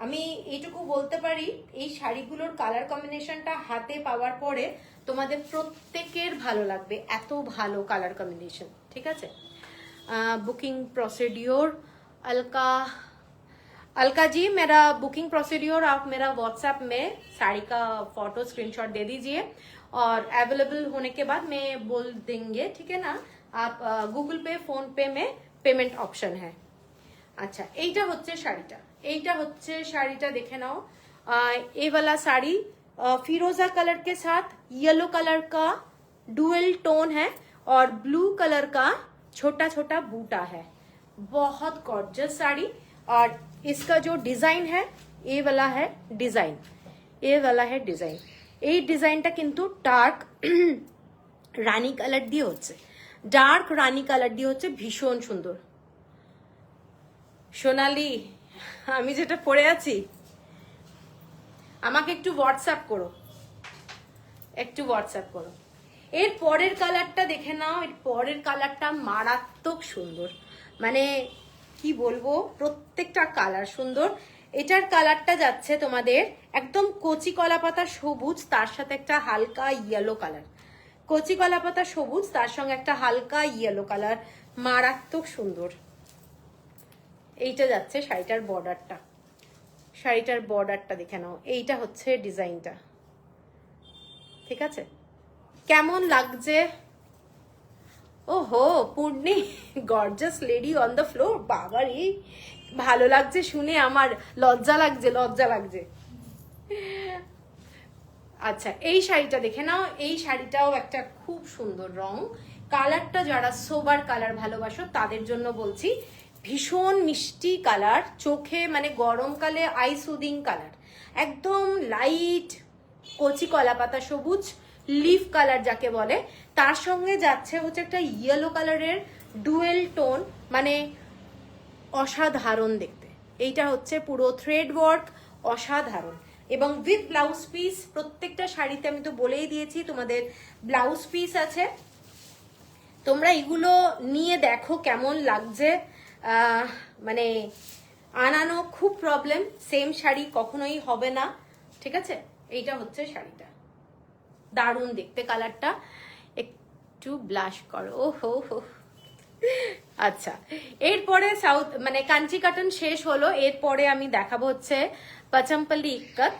S1: আমি এইটুকু বলতে পারি, এই শাড়িগুলোর কালার কম্বিনেশনটা হাতে পাওয়ার পরে তোমাদের প্রত্যেকের ভালো লাগবে, এত ভালো কালার কম্বিনেশন। ঠিক আছে, बुकिंग प्रोसीड्योर अलका जी, मेरा बुकिंग प्रोसीड्योर आप मेरा व्हाट्सएप में साड़ी का फोटो स्क्रीनशॉट दे दीजिए, और अवेलेबल होने के बाद मैं बोल देंगे, ठीक है ना। आप गूगल पे, फोन पे में पेमेंट ऑप्शन है। अच्छा, এইটা হচ্ছে শাড়িটা, এইটা হচ্ছে শাড়িটা দেখে নাও। ये वाला साड़ी फिरोजा कलर के साथ येलो कलर का डुअल टोन है, और ब्लू कलर का छोटा छोटा बूटा है। बहुत गॉर्जियस साड़ी। और इसका जो डिजाइन है, ये वाला है डिजाइन, ये वाला है डिजाइन। এই ডিজাইনটা কিন্তু ডার্ক রানী কালার দিয়ে হচ্ছে, ডার্ক রানী কালার দিয়ে হচ্ছে, ভীষণ সুন্দর। সোনালি, আমি যেটা পরে আছি, আমাকে একটু হোয়াটসঅ্যাপ করো, একটু হোয়াটসঅ্যাপ করো। এর পরের কালারটা দেখে নাও, এর পরের কালারটা মারাত্মক সুন্দর, মানে কি বলবো, প্রত্যেকটা কালার সুন্দর। এটার কালারটা যাচ্ছে তোমাদের একদম কচি কলাপাতা সবুজ, তার সাথে একটা হালকা ইয়েলো কালার, কচি কলাপাতা সবুজ তার সঙ্গে একটা হালকা ইয়েলো কালার, মারাত্মক সুন্দর। এইটা যাচ্ছে শাড়িটার বর্ডারটা, শাড়িটার বর্ডারটা দেখে নাও, এইটা হচ্ছে ডিজাইনটা, ঠিক আছে? কেমন লাগছে? ওহো Purni, gorgeous lady on the floor, বাবারে ভালো লাগছে শুনে, আমার লজ্জা লাগছে, লজ্জা লাগছে। আচ্ছা এই শাড়িটা দেখে নাও, এই শাড়িটাও একটা খুব সুন্দর রং, কালারটা যারা সোবার কালার ভালোবাসো তাদের জন্য বলছি, ভীষণ মিষ্টি কালার, চোখে মানে গরমকালে আই সুদিং কালার, একদম লাইট কচি কলা পাতা সবুজ লিফ কালার যাকে বলে, তার সঙ্গে যাচ্ছে হচ্ছে একটা ইয়েলো কালারের ডুয়েল টোন, মানে অসাধারণ দেখতে। এইটা হচ্ছে পুরো থ্রেড ওয়ার্ক, অসাধারণ, এবং উইথ ব্লাউজ পিস। প্রত্যেকটা শাড়িতে আমি তো বলেই দিয়েছি তোমাদের ব্লাউজ পিস আছে, তোমরা এগুলো নিয়ে দেখো কেমন লাগছে। মানে আনানো খুব প্রবলেম, সেম শাড়ি কখনোই হবে না, ঠিক আছে? এইটা হচ্ছে শাড়িটা, দারুণ দেখতে কালারটা, একটু ব্লাশ করো, ও হো হো। আচ্ছা এরপরে সাউথ মানে কাঞ্চি কাটন শেষ হলো, এরপরে আমি দেখাবো হচ্ছে পাচামপাল্লি ইক্কাত।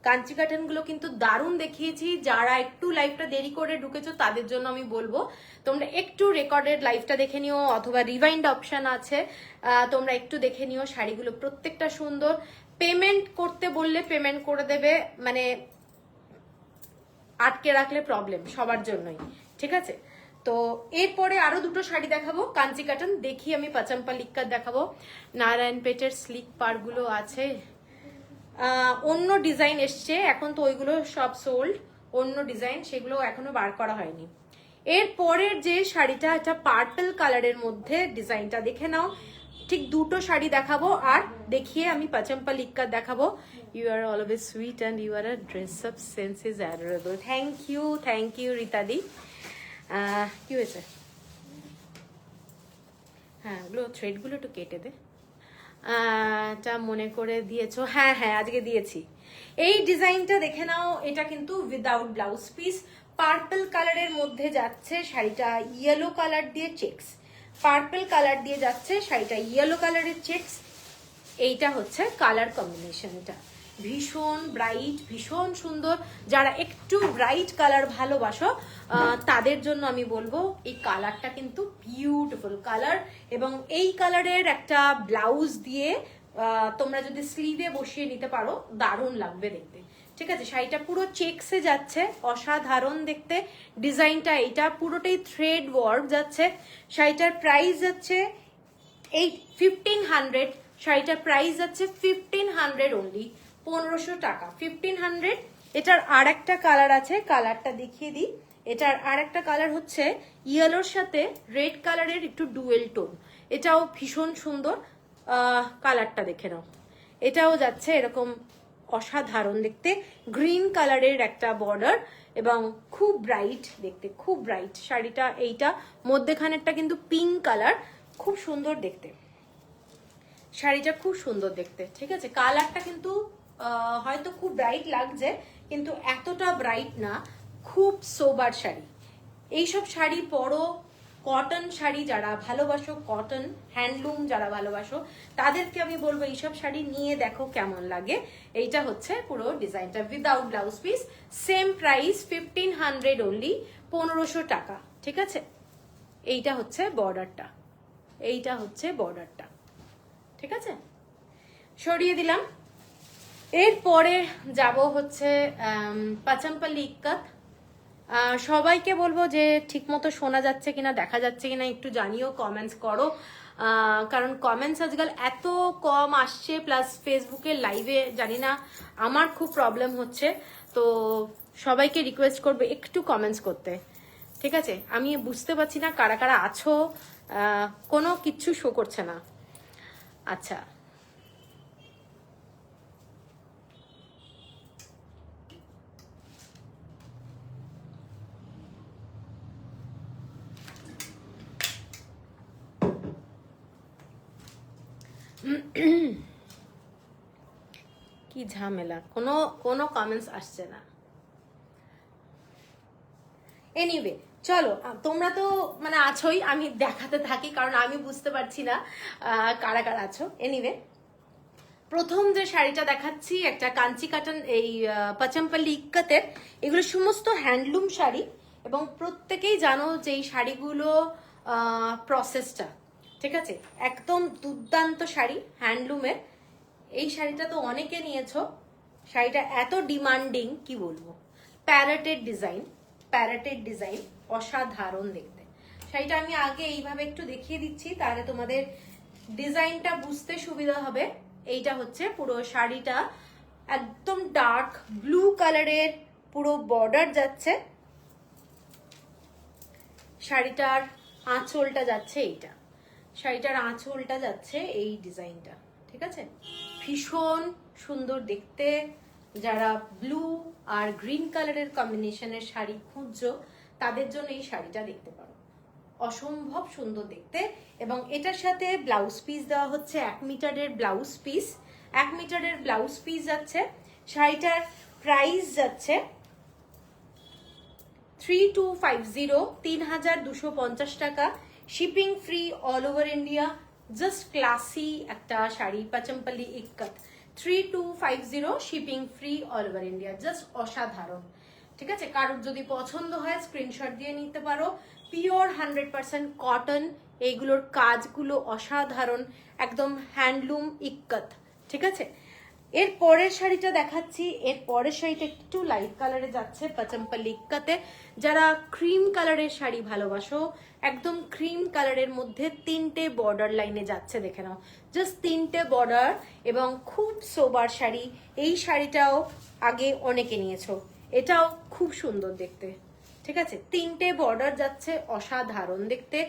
S1: কাঞ্চি কাটন গুলো কিন্তু দারুণ দেখিয়েছি, যারা একটু লাইভটা দেরি করে ঢুকেছো তাদের জন্য আমি বলবো তোমরা একটু রেকর্ডেড লাইভটা দেখে নিও, অথবা রিভাইন্ড অপশন আছে, তোমরা একটু দেখে নিও, শাড়িগুলো প্রত্যেকটা সুন্দর। পেমেন্ট করতে বললে পেমেন্ট করে দেবে, মানে আটকে রাখলে প্রবলেম সবার জন্যই, ঠিক আছে? তো এরপরে আরো দুটো শাড়ি দেখাবো কাঞ্চি কাটন, দেখি আমি পাচাম্পাল ইক্কাত দেখাবো। নারায়ণপেটের স্লিক পারগুলো আছে, অন্য ডিজাইন এসছে এখন, তো ওইগুলো সব সোল্ড, অন্য ডিজাইন সেগুলো এখনো বার করা হয়নি। এরপরের যে শাড়িটা, এটা পার্পল কালারের মধ্যে, ডিজাইনটা দেখে নাও। ঠিক দুটো শাড়ি দেখাবো, আর দেখিয়ে আমি পাচাম্পাল ইক্কাত দেখাবো। You are always sweet and you are a dress of sense is adorable. Thank you রীতাদি। কি হয়েছে? হ্যাঁ ওগুলো থ্রেডগুলো একটু কেটে দে, টা মনে করে দিয়েছো, হ্যাঁ হ্যাঁ আজকে দিয়েছি। এই ডিজাইনটা দেখে নাও, এটা কিন্তু উইদাউট ব্লাউজ পিস, পার্পল কালারের মধ্যে যাচ্ছে শাড়িটা, ইয়েলো কালার দিয়ে চেক্স, পার্পল কালার দিয়ে যাচ্ছে শাড়িটা, ইয়েলো কালারের চেক্স। এইটা হচ্ছে কালার কম্বিনেশনটা, ভীষণ ব্রাইট, ভীষণ সুন্দর। যারা একটু ব্রাইট কালার ভালোবাসো তাদের জন্য আমি বলবো এই কালারটা কিন্তু বিউটিফুল কালার, এবং এই কালারের একটা ব্লাউজ দিয়ে তোমরা যদি স্লিভে বসিয়ে নিতে পারো দারুণ লাগবে দেখতে, ঠিক আছে? শাড়িটা পুরো চেক্সে যাচ্ছে, অসাধারণ দেখতে ডিজাইনটা, এইটা পুরোটাই থ্রেড ওয়ার্ক যাচ্ছে। শাড়িটার প্রাইস যাচ্ছে এই 1500, শাড়িটার প্রাইস যাচ্ছে 1500 অনলি, 1500 টাকা, 1500। এটার আর একটা কালার আছে, কালারটা দেখিয়ে দিই। এটার আর একটা কালার হচ্ছে ইয়েলোর সাথে রেড কালারের একটু ডুয়েল টোন, এটাও ভীষণ সুন্দর, কালারটা দেখে নাও। এটাও যাচ্ছে এরকম অসাধারণ দেখতে, গ্রিন কালারের একটা বর্ডার, এবং খুব ব্রাইট দেখতে, খুব ব্রাইট শাড়িটা। এইটা মধ্যেখানেরটা কিন্তু পিঙ্ক কালার, খুব সুন্দর দেখতে শাড়িটা, খুব সুন্দর দেখতে, ঠিক আছে? কালারটা কিন্তু হয়তো খুব ব্রাইট লাগছে, কিন্তু এতটা ব্রাইট না, খুব সোবার শাড়ি। এইসব শাড়ি পরো, কটন শাড়ি যারা ভালোবাসো, কটন হ্যান্ডলুম যারা ভালোবাসো তাদেরকে আমি বলবো এইসব শাড়ি নিয়ে দেখো কেমন লাগে। এইটা হচ্ছে পুরো ডিজাইনটা without blouse piece, same price 1500 only, 1500 টাকা, ঠিক আছে? এইটা হচ্ছে বর্ডারটা, এইটা হচ্ছে বর্ডারটা, ঠিক আছে? সরিয়ে দিলাম। এরপরে যাব হচ্ছে পাচামপাল্লি ইক্কাত। সবাইকে বলবো যে ঠিকমতো শোনা যাচ্ছে কিনা, দেখা যাচ্ছে কিনা একটু জানিও, কমেন্টস করো, কারণ কমেন্টস আজকাল এত কম আসছে, প্লাস ফেসবুকের লাইভে জানি না আমার খুব প্রবলেম হচ্ছে, তো সবাইকে রিকোয়েস্ট করবো একটু কমেন্টস করতে, ঠিক আছে? আমি বুঝতে পারছি না কারা কারা আছো, কোনো কিচ্ছু শো করছে না। আচ্ছা কি ঝামেলা, কোনো কোনো কমেন্টস আসছে না। এনিওয়ে চলো, তোমরা তো মানে আছোই, আমি দেখাতে থাকি কারণ আমি বুঝতে পারছি না কারা কারা আছো। এনিওয়ে প্রথম যে শাড়িটা দেখাচ্ছি একটা কাঞ্চি কাটন, এই পাচমপল্লি ইক্কতের, এগুলো সমস্ত হ্যান্ডলুম শাড়ি এবং প্রত্যেকেই জানো যে এই শাড়িগুলো প্রসেসটা, ঠিক আছে, একদম দুর্দান্ত শাড়ি হ্যান্ডলুমের। এই শাড়িটা তো অনেকে নিয়েছো, শাড়িটা এত ডিমান্ডিং কি বলবো। প্যারেটেড ডিজাইন অসাধারণ দেখতে। শাড়িটা আমি আগে এইভাবে একটু দেখিয়ে দিচ্ছি, তাহলে তোমাদের ডিজাইনটা বুঝতে সুবিধা হবে। এইটা হচ্ছে পুরো শাড়িটা একদম ডার্ক ব্লু কালারের, পুরো বর্ডার যাচ্ছে, শাড়িটার আঁচলটা যাচ্ছে এইটা, শাড়িটার আঁচলটা যাচ্ছে এই ডিজাইনটা, ঠিক আছে, ভীষণ সুন্দর দেখতে। যারা ব্লু আর গ্রিন কালারের কম্বিনেশনের শাড়ি খুঁজছো তাদের জন্য এই শাড়িটা দেখতে পারো, অসম্ভব সুন্দর দেখতে। এবং এটার সাথে ব্লাউজ পিস দেওয়া হচ্ছে 1 মিটারের ব্লাউজ পিস, 1 মিটারের ব্লাউজ পিস যাচ্ছে। শাড়িটার প্রাইস যাচ্ছে 3250, 3250 টাকা, shipping free all over India. Just classy একটা sari, Pochampally ikat, 3250, shipping free all over India, just অসাধারণ, ঠিক আছে। কারোর যদি পছন্দ হয় স্ক্রিনশট দিয়ে নিতে পারো। পিওর 100% কটন, এইগুলোর কাজগুলো অসাধারণ, একদম হ্যান্ডলুম ইক্কত, ঠিক আছে। এর পরের শাড়িটা দেখাচ্ছি, এর পরের শাড়িটা একটু লাইট কালারে যাচ্ছে পাচমপল্লি ইক্কতে। যারা ক্রিম কালারের শাড়ি ভালোবাসো, একদম ক্রিম কালারের মধ্যে 3টে বর্ডার লাইনে যাচ্ছে, দেখে নাও, জাস্ট 3টে বর্ডার এবং খুব সোবার শাড়ি। এই শাড়িটাও আগে অনেকে নিয়েছো, এটাও খুব সুন্দর দেখতে, ঠিক আছে, 3টে বর্ডার যাচ্ছে, অসাধারণ দেখতে।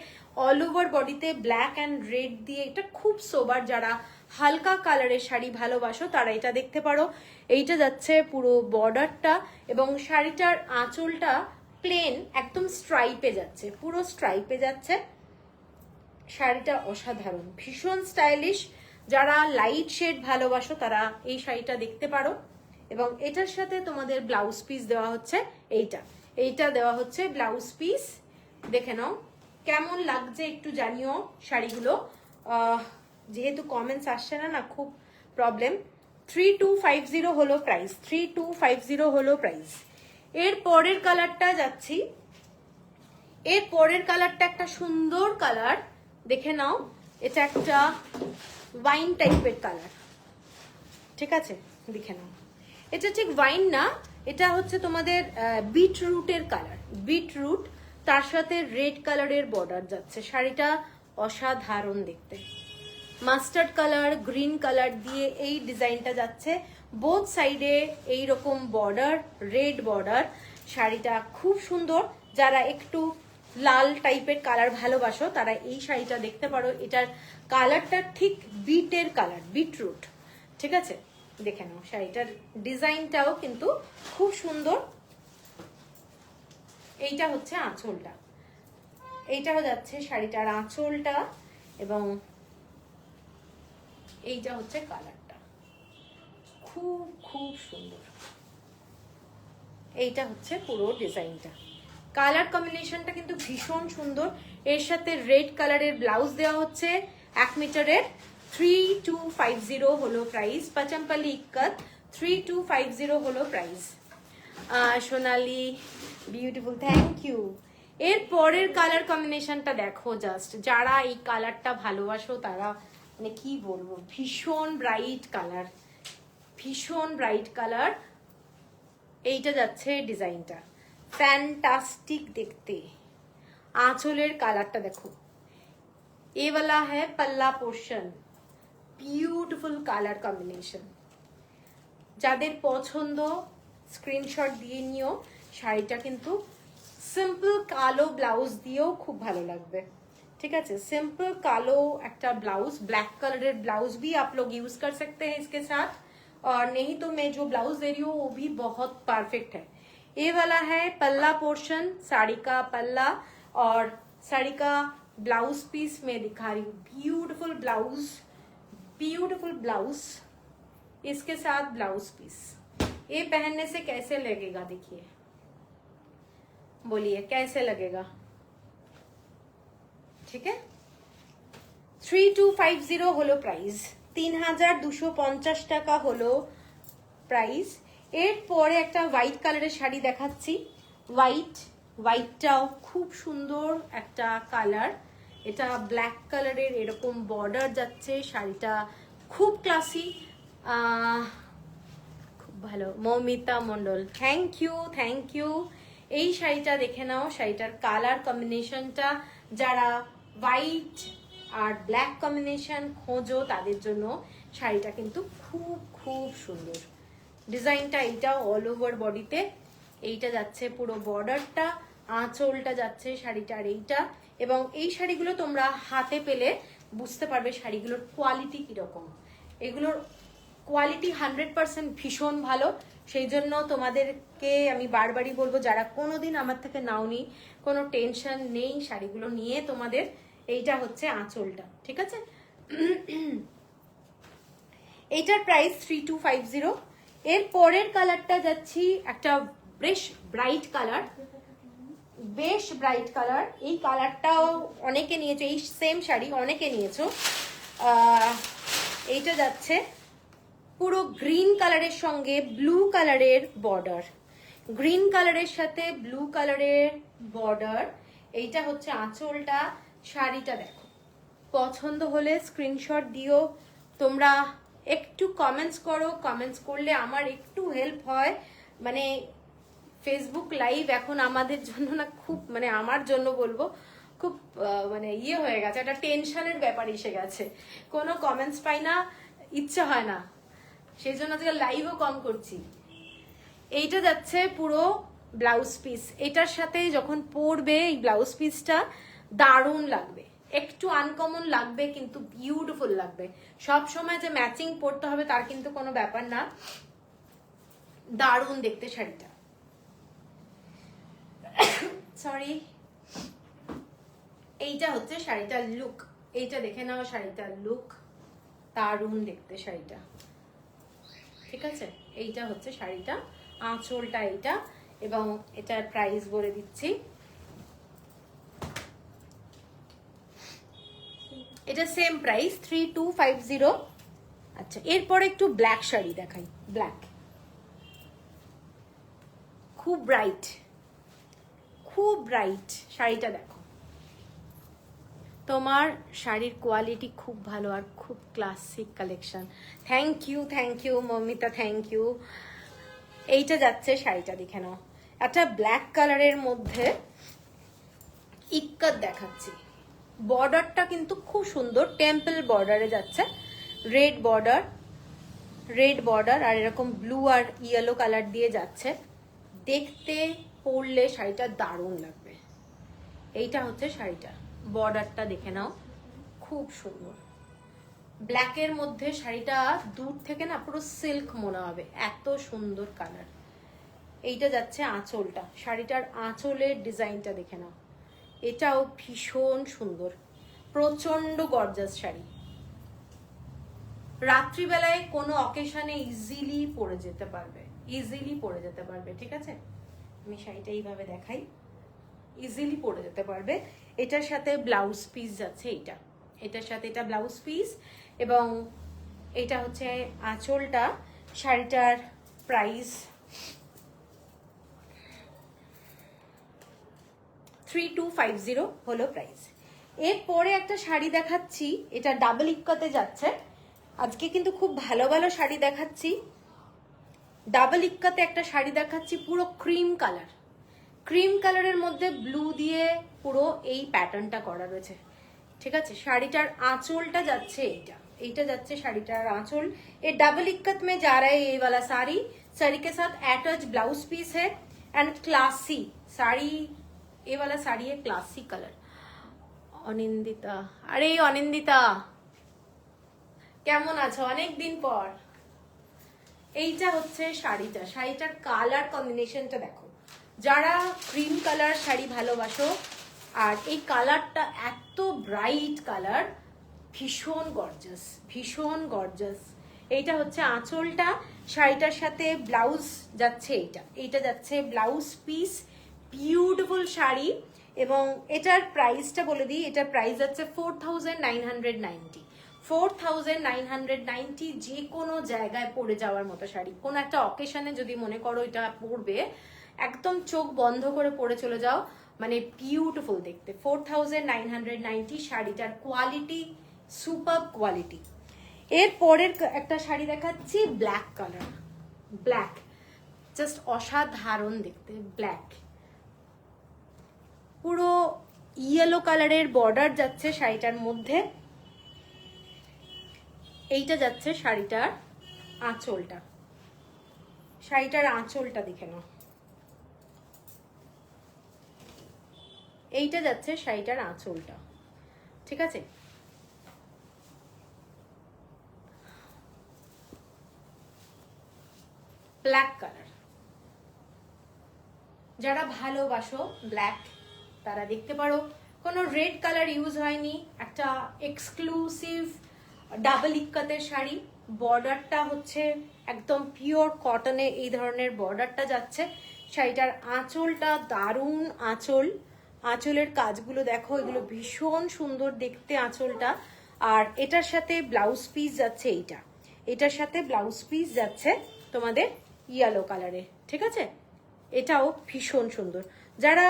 S1: অল ওভার বডিতে ব্ল্যাক অ্যান্ড রেড দিয়ে, এটা খুব সোবার। যারা হালকা কালারের শাড়ি ভালোবাসো তারা এটা দেখতে পারো। এইটা যাচ্ছে পুরো বর্ডারটা এবং শাড়িটার আঁচলটা প্লেন, একদম স্ট্রাইপে যাচ্ছে, পুরো স্ট্রাইপে যাচ্ছে। শাড়িটা অসাধারণ, ভীষণ স্টাইলিশ। যারা লাইট শেড ভালোবাসো তারা এই শাড়িটা দেখতে পারো। এবং এটার সাথে তোমাদের ব্লাউজ পিস দেওয়া হচ্ছে এইটা দেওয়া হচ্ছে ব্লাউজ পিস। দেখে নাও কেমন লাগছে একটু জানিও শাড়িগুলো। যেহেতু কমেন্টস আসছে না, খুব প্রবলেম। 3250 হলো প্রাইস, 3250 হলো প্রাইস। এর পরের কালারটা যাচ্ছি, এর পরের কালারটা একটা সুন্দর কালার, দেখে নাও, এটা একটা ওয়াইন টাইপের কালার, ঠিক আছে, দেখে নাও। এটা ঠিক ওয়াইন না, এটা হচ্ছে তোমাদের বিটরুটের কালার, বিটরুট, তার সাথে রেড কালারের বর্ডার যাচ্ছে। শাড়িটা অসাধারণ দেখতে, মাস্টার্ড কালার গ্রিন কালার দিয়ে এই ডিজাইনটা যাচ্ছে, বোথ সাইডে এইরকম বর্ডার, রেড বর্ডার। শাড়িটা খুব সুন্দর। যারা একটু লাল টাইপের কালার ভালোবাসো তারা এই শাড়িটা দেখতে পারো। এটার কালারটা ঠিক বিটের কালার, বিটরুট, ঠিক আছে, দেখে নাও। শাড়িটার ডিজাইনটাও কিন্তু খুব সুন্দর। এইটা হচ্ছে আঁচলটা, এইটাও যাচ্ছে শাড়িটার আঁচলটা এবং এইটা হচ্ছে কালারটা, খুব খুব সুন্দর। এইটা হচ্ছে পুরো ডিজাইনটা, কালার কম্বিনেশনটা কিন্তু ভীষণ সুন্দর। এর সাথে রেড কালারের ব্লাউজ দেওয়া হচ্ছে 1 মিটারের, 3250 হলো প্রাইস। পাচমপল্লি ইক্কত, 3250 হলো price. Sonali beautiful, thank you. এর পরের কালার কম্বিনেশনটা দেখো জাস্ট, যারা এই কালারটা ভালোবাসো তারা মানে কি বলবো, ভীষণ ব্রাইট কালার, ভীষণ ব্রাইট কালার। এইটা যাচ্ছে ডিজাইনটা, ফ্যান্টাস্টিক দেখতে। आंचलेर कालारটা देखो, ये वाला है पल्ला पोर्शन, ब्यूटीफुल कालार कम्बिनेशन। যাদের পছন্দ স্ক্রিনশট দিয়ে নিও। শাড়িটা কিন্তু সিম্পল কালো ব্লাউজ দিয়েও খুব ভালো লাগবে, ठीक है। सिंपल कालो একটা ब्लाउज, ब्लैक कलर ब्लाउज भी आप लोग यूज कर सकते हैं इसके साथ, और नहीं तो मैं जो ब्लाउज दे रही हूँ वो भी बहुत परफेक्ट है। ये वाला है पल्ला पोर्शन, साड़ी का पल्ला और साड़ी का ब्लाउज पीस मैं दिखा रही हूँ। ब्यूटीफुल ब्लाउज, ब्यूटीफुल ब्लाउज, इसके साथ ब्लाउज पीस। ये पहनने से कैसे लगेगा, देखिए, बोलिए कैसे लगेगा, ठीक है। 3250 হলো প্রাইস। 3250 টাকা হলো প্রাইস। এরপরে একটা হোয়াইট কালারের শাড়ি দেখাচ্ছি। হোয়াইটটাও খুব সুন্দর একটা কালার। এটা ব্ল্যাক কালারের এরকম বর্ডার যাচ্ছে, শাড়িটা খুব ক্লাসি, খুব ভালো। মৌমিতা মণ্ডল, থ্যাংক ইউ। এই শাড়িটা দেখে নাও, শাড়িটার কালার কম্বিনেশনটা যারা হোয়াইট আর ব্ল্যাক কম্বিনেশন খোঁজো তাদের জন্য শাড়িটা কিন্তু খুব খুব সুন্দর। ডিজাইনটা এইটা অল ওভার বডিতে, এইটা যাচ্ছে পুরো বর্ডারটা, আঁচলটা যাচ্ছে শাড়িটার এইটা। এবং এই শাড়িগুলো তোমরা হাতে পেলে বুঝতে পারবে শাড়িগুলোর কোয়ালিটি কিরকম। এগুলোর কোয়ালিটি 100% ভীষণ ভালো। সেই জন্য তোমাদেরকে আমি বারবারই বলবো, যারা কোনোদিন আমার থেকে নাওনি, কোনো টেনশন নেই শাড়িগুলো নিয়ে তোমাদের। এইটা হচ্ছে আঁচলটা, ঠিক আছে। এইটার প্রাইস 3250। এর পরের কালারটা যাচ্ছি একটা বেশ ব্রাইট কালার, এই কালারটাও অনেকে নিয়েছো, এই সেম শাড়ি অনেকে নিয়েছো। এইটা যাচ্ছে পুরো গ্রিন কালারের সঙ্গে ব্লু কালারের বর্ডার, গ্রিন কালারের সাথে ব্লু কালারের বর্ডার। এইটা হচ্ছে আঁচলটা। শাড়িটা দেখো, পছন্দ হলে স্ক্রিনশট দিও। তোমরা একটু কমেন্টস করো, কমেন্টস করলে আমার একটু হেল্প হয়। মানে ফেসবুক লাইভ এখন আমাদের জন্য না খুব, মানে আমার জন্য বলবো খুব মানে ইয়ে হয়ে গেছে, একটা টেনশনের ব্যাপার এসে গেছে। কোনো কমেন্টস পাই না, ইচ্ছা হয় না, সেই জন্য আজকে লাইভও কম করছি। এইটা যাচ্ছে পুরো ব্লাউজ পিস, এটার সাথে যখন পরবে এই ব্লাউজ পিসটা দারুণ লাগবে। একটু আনকমন লাগবে কিন্তু বিউটিফুল লাগবে। সব সময় যে ম্যাচিং পরতে হবে তার কিন্তু কোনো ব্যাপার না। দারুণ দেখতে শাড়িটা, সরি। এইটা হচ্ছে শাড়িটার লুক, এইটা দেখে নাও শাড়িটার লুক, দারুণ দেখতে শাড়িটা, ঠিক আছে। এইটা হচ্ছে শাড়িটা, আঁচলটা এইটা। এবং এটার প্রাইস বলে দিচ্ছি, এটা সেম প্রাইস 3250। আচ্ছা, এরপরে একটু ব্ল্যাক শাড়ি দেখাই। ব্ল্যাক খুব ব্রাইট শাড়িটা দেখো। তোমার শাড়ির কোয়ালিটি খুব ভালো আর খুব classic collection. Thank you Mamita, thank you. এইটা যাচ্ছে শাড়িটা দেখে নাও, একটা ব্ল্যাক কালারের মধ্যে ইক্কাত দেখাচ্ছি। বর্ডারটা কিন্তু খুব সুন্দর, টেম্পল বর্ডারে যাচ্ছে, রেড বর্ডার আর এরকম ব্লু আর ইয়েলো কালার দিয়ে যাচ্ছে। দেখতে পরলে শাড়িটা দারুণ লাগবে। এইটা হচ্ছে শাড়িটা, বর্ডারটা দেখে নাও, খুব সুন্দর। ব্ল্যাকের মধ্যে শাড়িটা দূর থেকে না পুরো সিল্ক মনে হবে, এত সুন্দর কালার। এইটা যাচ্ছে আঁচলটা, শাড়িটার আঁচলের ডিজাইনটা দেখে নাও, এটাও ভীষণ সুন্দর, প্রচন্ড গর্জাস শাড়ি। রাত্রিবেলায় কোনো অকেশনে ইজিলি পরে যেতে পারবে, ঠিক আছে। আমি শাড়িটা এইভাবে দেখাই, ইজিলি পরে যেতে পারবে। এটার সাথে ব্লাউজ পিস যাচ্ছে, এটার সাথে এটা ব্লাউজ পিস। এবং এটা হচ্ছে আঁচলটা। শাড়িটার প্রাইস 3250 হলো প্রাইস। এরপরে একটা শাড়ি দেখাচ্ছি, এটা ডাবল ইক্কাতে যাচ্ছে। আজকে কিন্তু খুব ভালো ভালো শাড়ি দেখাচ্ছি। ডাবল ইক্কাতে একটা শাড়ি দেখাচ্ছি, পুরো ক্রিম কালারের মধ্যে ব্লু দিয়ে পুরো এই প্যাটার্নটা করা রয়েছে, ঠিক আছে। শাড়িটার আঁচলটা যাচ্ছে এইটা যাচ্ছে শাড়িটার आंचल। ये डबल इक्कत में जा रहा है ये वाला साड़ी के साथ अटैच ब्लाउज पीस है एंड क्लासी साड़ी, ये वाला साड़ी है क्लासी कलर। অনিন্দিতা, আরে অনিন্দিতা কেমন আছো, অনেক দিন পর। এইটা হচ্ছে শাড়িটার কালার কম্বিনেশনটা দেখো। যারা ক্রিম কালার শাড়ি ভালোবাসো, আর এই কালারটা এত ব্রাইট কালার, ভীষণ গর্জাস। এইটা হচ্ছে আঁচলটা, শাড়িটার সাথে ব্লাউজ যাচ্ছে, এইটা যাচ্ছে ব্লাউজ পিস, বিউটিফুল শাড়ি। এবং এটার প্রাইসটা বলে দিই, এটার প্রাইস যাচ্ছে 4990। 4990, যে কোনো জায়গায় পরে যাওয়ার মতো শাড়ি। কোনো একটা অকেশনে যদি মনে করো এটা পরবে, একদম চোখ বন্ধ করে পরে চলে যাও, মানে বিউটিফুল দেখতে। 4990 শাড়িটার কোয়ালিটি সুপার কোয়ালিটি। এর পরের একটা শাড়ি দেখাচ্ছি, ব্ল্যাক কালার, ব্ল্যাক, জাস্ট অসাধারণ দেখতে, ব্ল্যাক, পুরো ইয়েলো কালারের বর্ডার যাচ্ছে শাড়িটার মধ্যে। এইটা যাচ্ছে শাড়িটার আঁচলটা, শাড়িটার আঁচলটা দেখে নাও, এইটা যাচ্ছে শাড়িটার আঁচলটা, ঠিক আছে। ব্ল্যাক কালার, যারা ভালোবাসো ব্ল্যাক তারা দেখতে পারো। কোনো রেড কালার ইউজ হয়নি, একটা এক্সক্লুসিভ ডাবল ইক্কাতের শাড়ি। বর্ডারটা হচ্ছে একদম পিওর কটনে, এই ধরনের বর্ডারটা যাচ্ছে। শাড়িটার আঁচলটা দারুণ আঁচল, আঁচলের কাজগুলো দেখো, এগুলো ভীষণ সুন্দর দেখতে আঁচলটা। আর এটার সাথে ব্লাউজ পিস যাচ্ছে, এইটা, এটার সাথে ব্লাউজ পিস যাচ্ছে তোমাদের ইয়েলো কালারে, ঠিক আছে। এটাও ভীষণ সুন্দর। যারা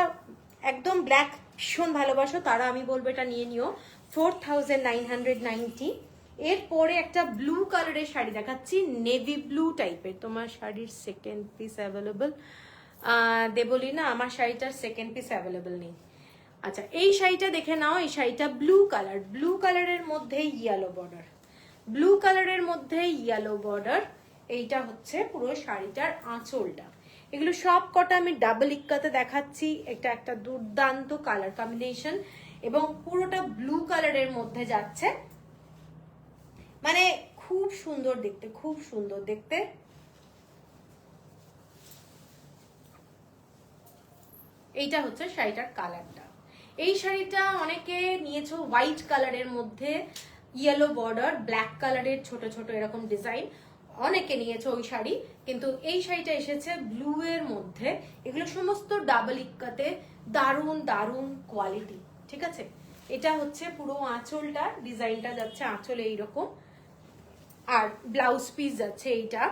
S1: একদম ব্ল্যাক ভীষণ ভালোবাসো তারা আমি বলবো এটা নিয়ে নিও। 4990। এরপরে একটা ব্লু কালারের শাড়ি দেখাচ্ছি, নেভি ব্লু টাইপের। তোমার শাড়ির সেকেন্ড পিস অ্যাভেলেবল দেবলি না, আমার শাড়িটার সেকেন্ড পিস অ্যাভেলেবল নেই। আচ্ছা, এই শাড়িটা দেখে নাও। এই শাড়িটা ব্লু কালার, ব্লু কালারের মধ্যে ইয়েলো বর্ডার, ব্লু কালারের মধ্যে ইয়েলো বর্ডার। এইটা হচ্ছে পুরো শাড়িটার আঁচলটা। এগুলো সব কটা আমি ডাবল ইক্কাতে দেখাচ্ছি। এটা একটা দুর্দান্ত কালার কম্বিনেশন এবং পুরোটা ব্লু কালারের মধ্যে যাচ্ছে, মানে খুব সুন্দর দেখতে, খুব সুন্দর দেখতে। এইটা হচ্ছে শাড়িটার কালারটা। এই শাড়িটা অনেকে নিয়েছো হোয়াইট কালারের মধ্যে, ইয়েলো বর্ডার, ব্ল্যাক কালারের ছোট ছোট এরকম ডিজাইন, অনেকে নিয়েছো ওই শাড়ি। কিন্তু এই শাড়িটা এসেছে ব্লু এর মধ্যে। এগুলো সমস্ত ডাবল ইক্কাতে, দারুণ দারুণ কোয়ালিটি, ঠিক আছে। এটা হচ্ছে পুরো আঁচলটা, ডিজাইনটা যাচ্ছে আঁচলে এইরকম, আর ব্লাউজ পিস যাচ্ছে এইটা।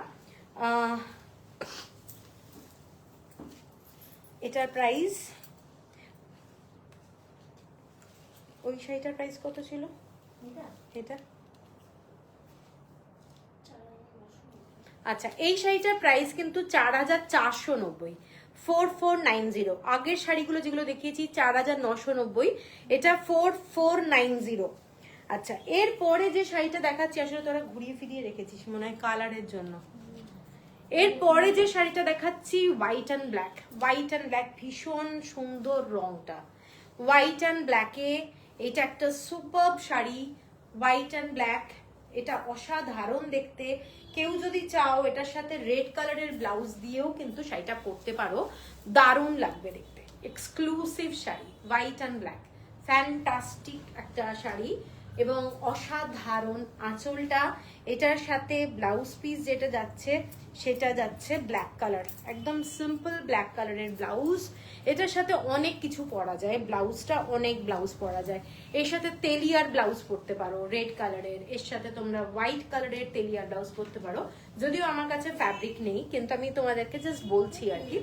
S1: এটার প্রাইস, ওই শাড়িটার প্রাইস কত ছিল? এটা আচ্ছা, এই শাড়িটার প্রাইস কিন্তু 4490, 4490। আগের শাড়িগুলো যেগুলো দেখিয়েছি 4990, এটা 4490। আচ্ছা, এরপরে যে শাড়িটা দেখাচ্ছি, আসলে তোরা ঘুরিয়ে ফিরিয়ে রেখেছিস মনে হয় কালারের জন্য। এরপরে যে শাড়িটা দেখাচ্ছি white and black, white and black, ভীষণ সুন্দর রংটা, হোয়াইট অ্যান্ড ব্ল্যাকে। এটা একটা সুপারব শাড়ি, হোয়াইট অ্যান্ড ব্ল্যাক, এটা অসাধারণ দেখতে। কেউ যদি চাও এটার সাথে রেড কালারের ব্লাউজ দিয়েও কিন্তু শাড়িটা পরতে পারো, দারুণ লাগবে দেখতে। Exclusive sari, white and black, fantastic একটা শাড়ি এবং অসাধারণ আঁচলটা। এটার সাথে ব্লাউজ পিস যেটা যাচ্ছে সেটা যাচ্ছে ব্ল্যাক কালার, একদম সিম্পল ব্ল্যাক কালারের ব্লাউজ। এটার সাথে অনেক কিছু পরা যায়, ব্লাউজটা অনেক ব্লাউজ পরা যায়। এর সাথে তেলিয়ার ব্লাউজ পরতে পারো রেড কালারের, এর সাথে তোমরা হোয়াইট কালারের তেলিয়ার ব্লাউজ পরতে পারো। যদিও আমার কাছে ফ্যাব্রিক নেই, কিন্তু আমি তোমাদেরকে জাস্ট বলছি আর কি।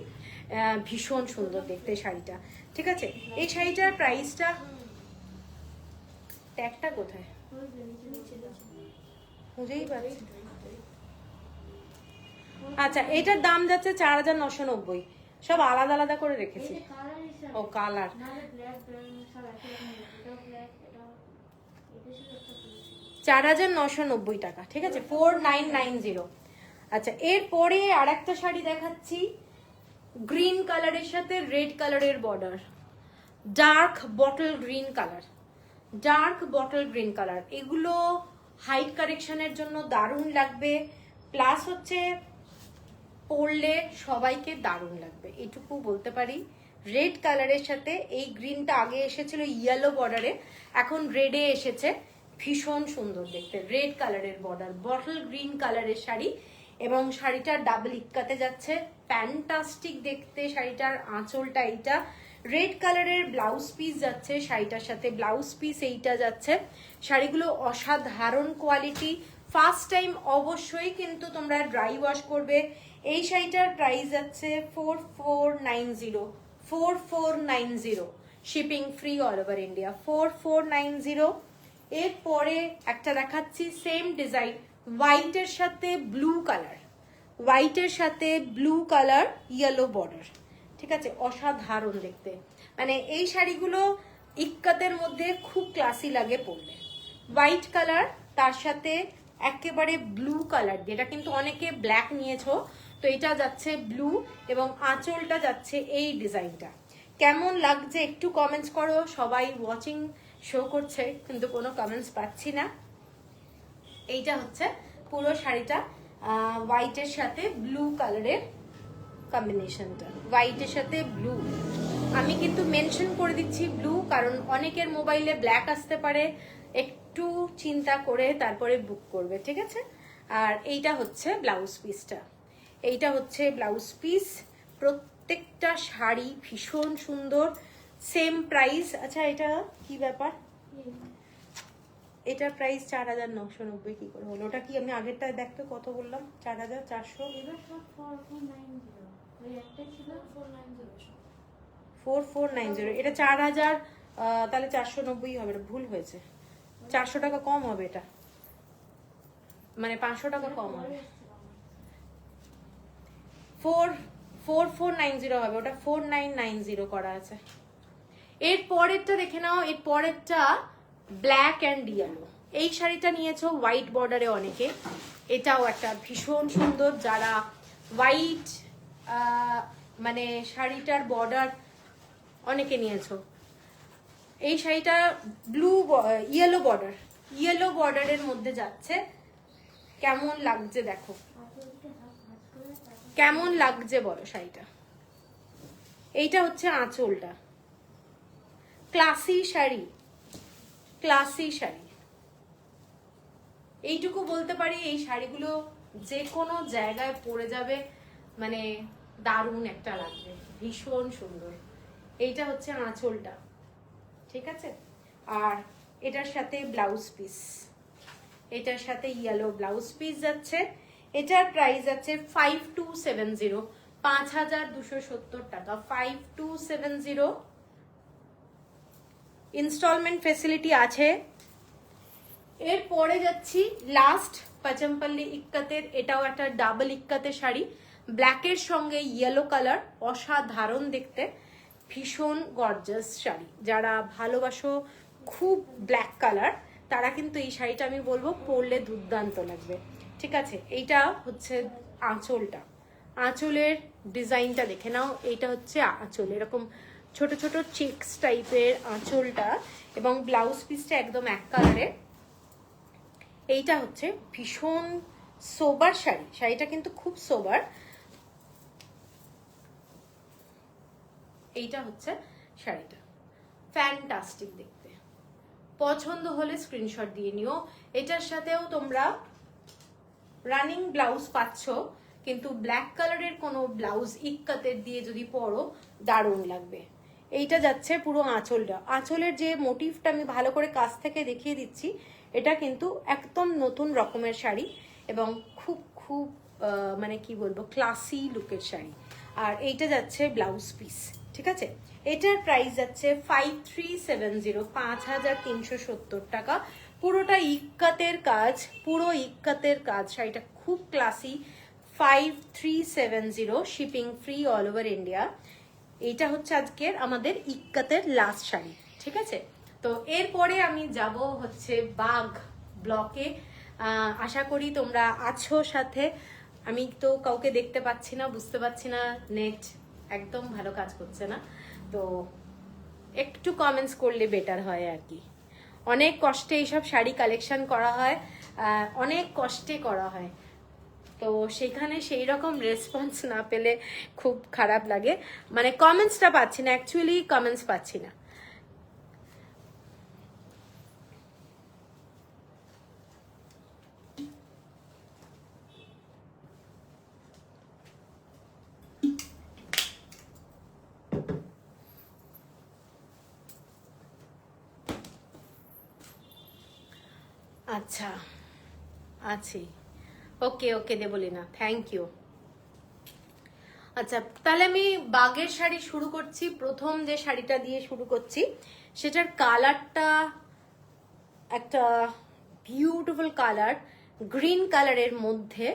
S1: ভীষণ সুন্দর দেখতে শাড়িটা, ঠিক আছে। এই শাড়িটার প্রাইসটা, ট্যাগটা কোথায় বুঝেই পারছি। আচ্ছা, এটার দাম যাচ্ছে 4990, সব আলাদা আলাদা করে রেখেছি। ও কালার, 4990 টাকা, ঠিক আছে, 4990। আচ্ছা, এরপরে আর একটা শাড়ি দেখাচ্ছি, গ্রিন কালারের সাথে রেড কালারের border, dark bottle green colour, dark bottle green colour. এগুলো হাইট কারেকশনের জন্য দারুণ লাগবে, প্লাস হচ্ছে পরলে সবাইকে দারুণ লাগবে, এটুকু বলতে পারি। রেড কালারের সাথে এই গ্রিনটা আগে এসেছিল ইয়েলো বর্ডারে, এখন রেডে এসেছে, ভীষণ সুন্দর দেখতে। রেড কালারের বর্ডার, বটল গ্রিন কালারের শাড়ি এবং শাড়িটার ডাবল ইক্কাতে যাচ্ছে, ফ্যান্টাস্টিক দেখতে। শাড়িটার আঁচলটা এইটা রেড কালারের ব্লাউজ পিস যাচ্ছে শাড়িটার সাথে, ব্লাউজ পিস এইটা যাচ্ছে। শাড়িগুলো অসাধারণ কোয়ালিটি, ফার্স্ট টাইম অবশ্যই কিন্তু তোমরা ড্রাই ওয়াশ করবে। এই শাড়িটার প্রাইস যাচ্ছে 4490, 4490, shipping free all over India, 4490। এরপরে একটা দেখাচ্ছি সেম ডিজাইন, হোয়াইটের সাথে ব্লু কালার, হোয়াইটের সাথে ব্লু কালার, ইয়েলো বর্ডার, ঠিক আছে, অসাধারণ দেখতে। মানে এই শাড়িগুলো ইক্কাতের মধ্যে খুব ক্লাসি লাগে পরলে। হোয়াইট কালার তার সাথে একেবারে ব্লু কালার, যেটা কিন্তু অনেকে ব্ল্যাক নিয়েছো, তো এটা যাচ্ছে ব্লু এবং আঁচলটা যাচ্ছে এই ডিজাইনটা। কেমন লাগছে একটু কমেন্টস করো। সবাই ওয়াচিং শো করছে কিন্তু কোনো কমেন্টস পাচ্ছি না। এইটা হচ্ছে পুরো শাড়িটা, হোয়াইটের সাথে ব্লু কালারের কম্বিনেশনটা, হোয়াইটের সাথে ব্লু। আমি কিন্তু মেনশন করে দিচ্ছি ব্লু, কারণ অনেকের মোবাইলে ব্ল্যাক আসতে পারে, একটু চিন্তা করে তারপরে বুক করবে, ঠিক আছে। আর এইটা হচ্ছে ব্লাউজ পিসটা, এইটা হচ্ছে ব্লাউজ পিস। প্রত্যেকটা শাড়ি ভীষণ সুন্দর, সেম প্রাইস। আচ্ছা এটা কি ব্যাপার, এটার প্রাইস 4990 কি করে হলো? ওটা কি আমি আগেরটা দেখতে কত বললাম, 4400, 4490, এটা 4000, তাহলে 490 হবে, এটা ভুল হয়েছে, 400 টাকা কম হবে, এটা মানে 500 টাকা কম হবে, 4490 হবে, ওটা 4990 করা আছে। এর পরেরটা দেখে নাও, এর পরেরটা ব্ল্যাক অ্যান্ড ইয়েলো। এই শাড়িটা নিয়েছো হোয়াইট বর্ডারে অনেকে, এটাও একটা ভীষণ সুন্দর। যারা হোয়াইট মানে শাড়িটার বর্ডার অনেকে নিয়েছো, এই শাড়িটা ব্লু ইয়েলো বর্ডার, ইয়েলো বর্ডারের মধ্যে যাচ্ছে। কেমন লাগছে দেখো, কেমন লাগছে বলো শাড়িটা। এইটা হচ্ছে আঁচলটা, ক্লাসি শাড়ি, ক্লাসি শাড়ি। এইটুকু বলতে পারি, এই শাড়িগুলো যে কোনো জায়গায় পরে যাবে, মানে দারুণ একটা লাগবে, ভীষণ সুন্দর। এইটা হচ্ছে আঁচলটা, ঠিক আছে। আর এটার সাথে ব্লাউজ পিস, এটার সাথে ইয়েলো ব্লাউজ পিস যাচ্ছে। এটার প্রাইস যাচ্ছে 5270, 5270 টাকা, 5270। ইনস্টলমেন্ট ফেসিলিটি আছে। এরপরে যাচ্ছি লাস্ট পাচমপল্লি ইক্কাতের, এটাও একটা ডাবল ইক্কাতের শাড়ি, ব্ল্যাকের সঙ্গে ইয়েলো কালার, অসাধারণ দেখতে, ভীষণ গর্জাস শাড়ি। যারা ভালোবাসো খুব ব্ল্যাক কালার, তারা কিন্তু এই শাড়িটা আমি বলবো পরলে দুর্দান্ত লাগবে, ঠিক আছে। এইটা হচ্ছে আঁচলটা, আঁচলের ডিজাইনটা দেখে নাও। এইটা হচ্ছে আঁচল, এরকম ছোট ছোট চেক্স টাইপের আঁচলটা, এবং ব্লাউজ পিসটা একদম এক কালারের। এইটা হচ্ছে ভীষণ সোবার শাড়ি, শাড়িটা কিন্তু খুব সোবার। এইটা হচ্ছে শাড়িটা, ফ্যান্টাস্টিক দেখতে। পছন্দ হলে স্ক্রিনশট দিয়ে নিও। এটার সাথেও তোমরা রানিং ব্লাউজ পাচ্ছ, কিন্তু ব্ল্যাক কালারের কোনো ব্লাউজ ইক্কাতের দিয়ে যদি পরো দারুণ লাগবে। এইটা যাচ্ছে পুরো আঁচলটা, আঁচলের যে মোটিভটা আমি ভালো করে কাছ থেকে দেখিয়ে দিচ্ছি, এটা কিন্তু একদম নতুন রকমের শাড়ি এবং খুব খুব মানে কি বলবো, ক্লাসি লুকের শাড়ি। আর এইটা যাচ্ছে ব্লাউজ পিস, ঠিক আছে। এটার প্রাইস যাচ্ছে 5370, 5370 টাকা। পুরোটা ইক্কাতের কাজ, পুরো ইক্কাতের কাজ, শাড়িটা খুব classy. 5370, shipping free all over India. এইটা হচ্ছে আজকের আমাদের ইক্কাতের লাস্ট শাড়ি, ঠিক আছে। তো এরপরে আমি যাব হচ্ছে বাগ ব্লকে। আশা করি তোমরা আছো সাথে। আমি তো কাউকে দেখতে পাচ্ছি না, বুঝতে পারছি না, নেট একদম ভালো কাজ করছে না, তো একটু কমেন্টস করলে বেটার হয় আর কি। অনেক কষ্টে এইসব শাড়ি কালেকশন করা হয়, অনেক কষ্টে করা হয়, তো সেখানে সেই রকম রেসপন্স না পেলে খুব খারাপ লাগে। মানে কমেন্টসটা পাচ্ছি না, অ্যাকচুয়ালি কমেন্টস পাচ্ছি না। আচ্ছা আছি, ওকে ওকে দেবলিনা, থ্যাংক ইউ। আচ্ছা তাহলে আমি বাগের শাড়ি শুরু করছি। প্রথম যে শাড়িটা দিয়ে শুরু করছি সেটার কালারটা একটা বিউটিফুল কালার, গ্রিন কালারের মধ্যে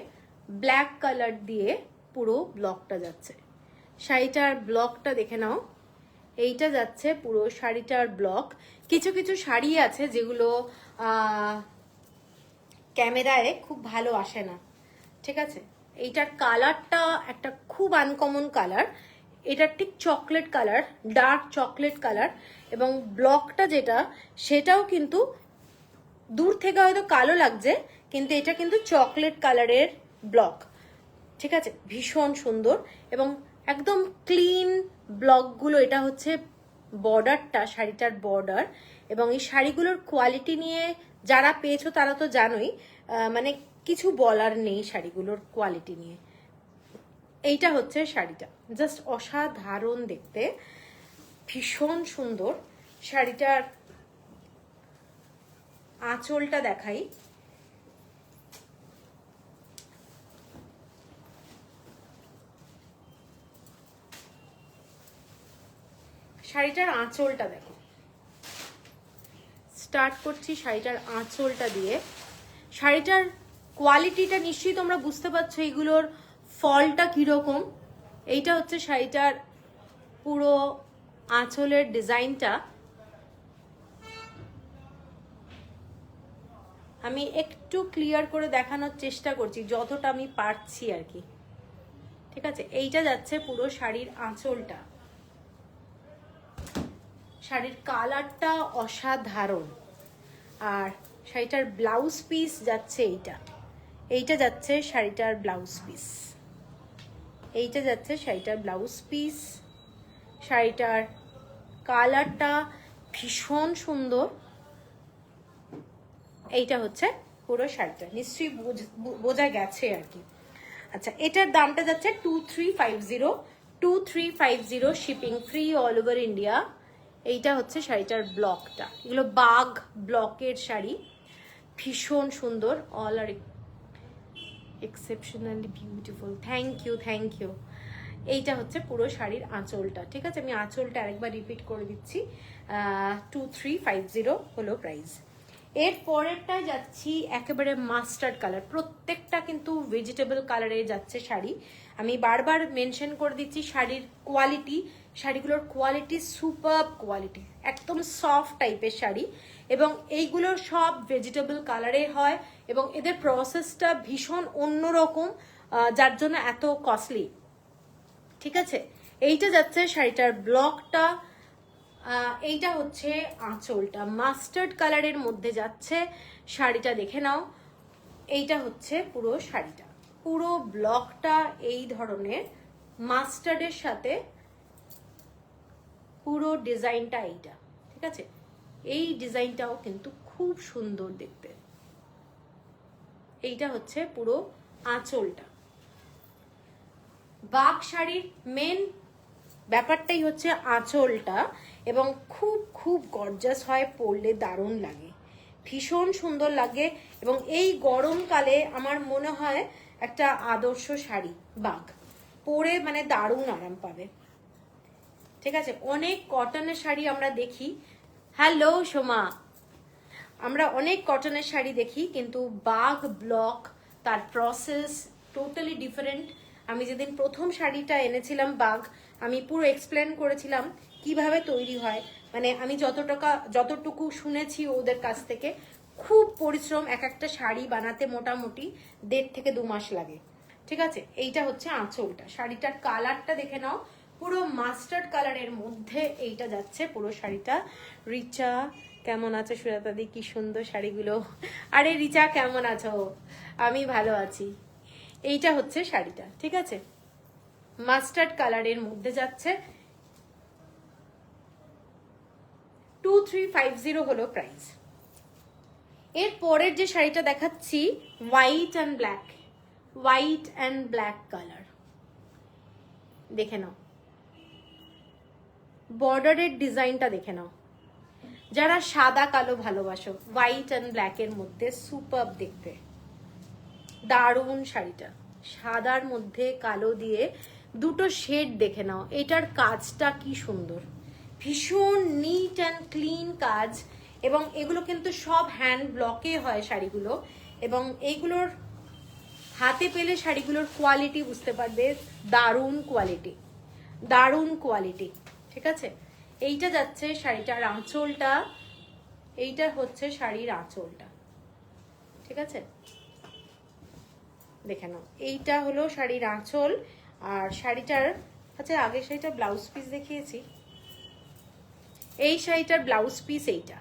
S1: ব্ল্যাক কালার দিয়ে পুরো ব্লকটা যাচ্ছে। শাড়িটার ব্লকটা দেখে নাও, এইটা যাচ্ছে পুরো শাড়িটার ব্লক। কিছু কিছু শাড়ি আছে যেগুলো ক্যামেরায় খুব ভালো আসে না, ঠিক আছে। এইটার কালারটা একটা খুব আনকমন কালার, এটা ঠিক chocolate colour, dark chocolate colour, এবং ব্লকটা যেটা সেটাও কিন্তু দূর থেকে হয়তো কালো লাগছে, কিন্তু এটা কিন্তু চকলেট কালারের ব্লক, ঠিক আছে। ভীষণ সুন্দর এবং একদম ক্লিন ব্লকগুলো। এটা হচ্ছে বর্ডারটা, শাড়িটার বর্ডার। এবং এই শাড়িগুলোর কোয়ালিটি নিয়ে যারা পেয়েছো তারা তো জানোই, মানে কিছু বলার নেই শাড়িগুলোর কোয়ালিটি নিয়ে। এইটা হচ্ছে শাড়িটা, জাস্ট অসাধারণ দেখতে, ভীষণ সুন্দর। শাড়িটার আঁচলটা দেখাই, শাড়িটার আঁচলটা দেখো। স্টার্ট করছি শাড়িটার আঁচলটা দিয়ে। শাড়িটার কোয়ালিটিটা নিশ্চয়ই তোমরা বুঝতে পারছো, এইগুলোর ফলটা কিরকম। এইটা হচ্ছে শাড়িটার পুরো আঁচলের ডিজাইনটা। আমি একটু ক্লিয়ার করে দেখানোর চেষ্টা করছি যতটা আমি পারছি আর কি, ঠিক আছে। এইটা যাচ্ছে পুরো শাড়ির আঁচলটা। শাড়ির কালারটা অসাধারণ। আর শাড়িটার ব্লাউজ পিস যাচ্ছে এইটা, এইটা যাচ্ছে শাড়িটার ব্লাউজ পিস, এইটা যাচ্ছে শাড়িটার ব্লাউজ পিস। শাড়িটার কালারটা ভীষণ সুন্দর। এইটা হচ্ছে পুরো শাড়িটা, নিশ্চয়ই বোঝা গেছে আর কি। আচ্ছা, এটার দামটা যাচ্ছে 2350, 2350, shipping free all over India. এইটা হচ্ছে শাড়িটার ব্লকটা। এগুলো বাগ ব্লকের শাড়ি, ভীষণ সুন্দর। All are exceptionally beautiful, thank you thank you. এইটা হচ্ছে পুরো শাড়ির আঁচলটা, ঠিক আছে। আমি আঁচলটা আরেকবার রিপিট করে দিচ্ছি, 2350 হলো প্রাইস। এর পরেরটায় যাচ্ছি একেবারে মাস্টার্ড কালার। প্রত্যেকটা কিন্তু ভেজিটেবল কালারে যাচ্ছে শাড়ি। আমি বারবার মেনশন করে দিচ্ছি শাড়ির কোয়ালিটি, শাড়িগুলোর কোয়ালিটি সুপারব কোয়ালিটি, একদম সফট টাইপের শাড়ি। এবং এইগুলোর সব ভেজিটেবল কালারে হয় এবং এদের প্রসেসটা ভীষণ অন্যরকম, যার জন্য এত কস্টলি, ঠিক আছে। এইটা যাচ্ছে শাড়িটার ব্লকটা, এইটা হচ্ছে আঁচলটা, মাস্টার্ড কালারের মধ্যে যাচ্ছে শাড়িটা, দেখে নাও। এইটা হচ্ছে পুরো শাড়িটা, পুরো ব্লকটা এই ধরনের মাস্টার্ডের সাথে পুরো ডিজাইনটা এইটা, ঠিক আছে। এই ডিজাইনটাও কিন্তু খুব সুন্দর দেখতে। এইটা হচ্ছে পুরো আঁচলটা। বাগ শাড়ির মেন ব্যাপারটাই হচ্ছে আঁচলটা, এবং খুব খুব গর্জাস হয়, পরলে দারুণ লাগে, ভীষণ সুন্দর লাগে। এবং এই গরমকালে আমার মনে হয় একটা আদর্শ শাড়ি বাগ, পরে মানে দারুণ আরাম পাবে, ঠিক আছে। অনেক কটনের শাড়ি আমরা দেখি, হ্যালো সোমা, আমরা অনেক কটনের শাড়ি দেখি, কিন্তু বাগ ব্লক তার প্রসেস টোটালি ডিফারেন্ট। আমি যেদিন প্রথম শাড়িটা এনেছিলাম বাগ, আমি পুরো এক্সপ্লেন করেছিলাম কিভাবে তৈরি হয়। মানে আমি যতটুকু শুনেছি ওদের কাছ থেকে, খুব পরিশ্রম, এক একটা শাড়ি বানাতে মোটামুটি 1.5 থেকে 2 মাস লাগে, ঠিক আছে। এইটা হচ্ছে আঁচলটা। শাড়িটার কালারটা দেখে নাও, পুরো মাস্টার্ড কালারের মধ্যে এইটা যাচ্ছে পুরো শাড়িটা। রিচা কেমন আছো? সুরাতা দি, কি সুন্দর শাড়িগুলো। আরে রিচা কেমন আছো? আমি ভালো আছি। এইটা হচ্ছে শাড়িটা, ঠিক আছে, মাস্টার্ড কালারের মধ্যে যাচ্ছে। 2350 হলো প্রাইস। এর পরের যে শাড়িটা দেখাচ্ছি, white and black, white and black colour, দেখে নাও। বর্ডারের ডিজাইনটা দেখে নাও, যারা সাদা কালো ভালোবাসো, হোয়াইট অ্যান্ড ব্ল্যাকের মধ্যে সুপার দেখতে, দারুণ শাড়িটা। সাদার মধ্যে কালো দিয়ে দুটো শেড দেখে নাও, এটার কাজটা কি সুন্দর, ভীষণ নিট অ্যান্ড ক্লিন কাজ। এবং এগুলো কিন্তু সব হ্যান্ড ব্লকে হয় শাড়িগুলো, এবং এইগুলোর হাতে পেলে শাড়িগুলোর কোয়ালিটি বুঝতে পারবে, দারুণ কোয়ালিটি, দারুণ কোয়ালিটি। ঠিক আছে, এইটা যাচ্ছে শাড়িটার আঁচলটা, এইটা হচ্ছে শাড়ির আঁচলটা। ঠিক আছে, দেখে নাও, এইটা হলো শাড়ির আঁচল। আর শাড়িটার, আচ্ছা আগে শাড়িটার ব্লাউজ পিস দেখিয়েছি, এই শাড়িটার ব্লাউজ পিস এইটা।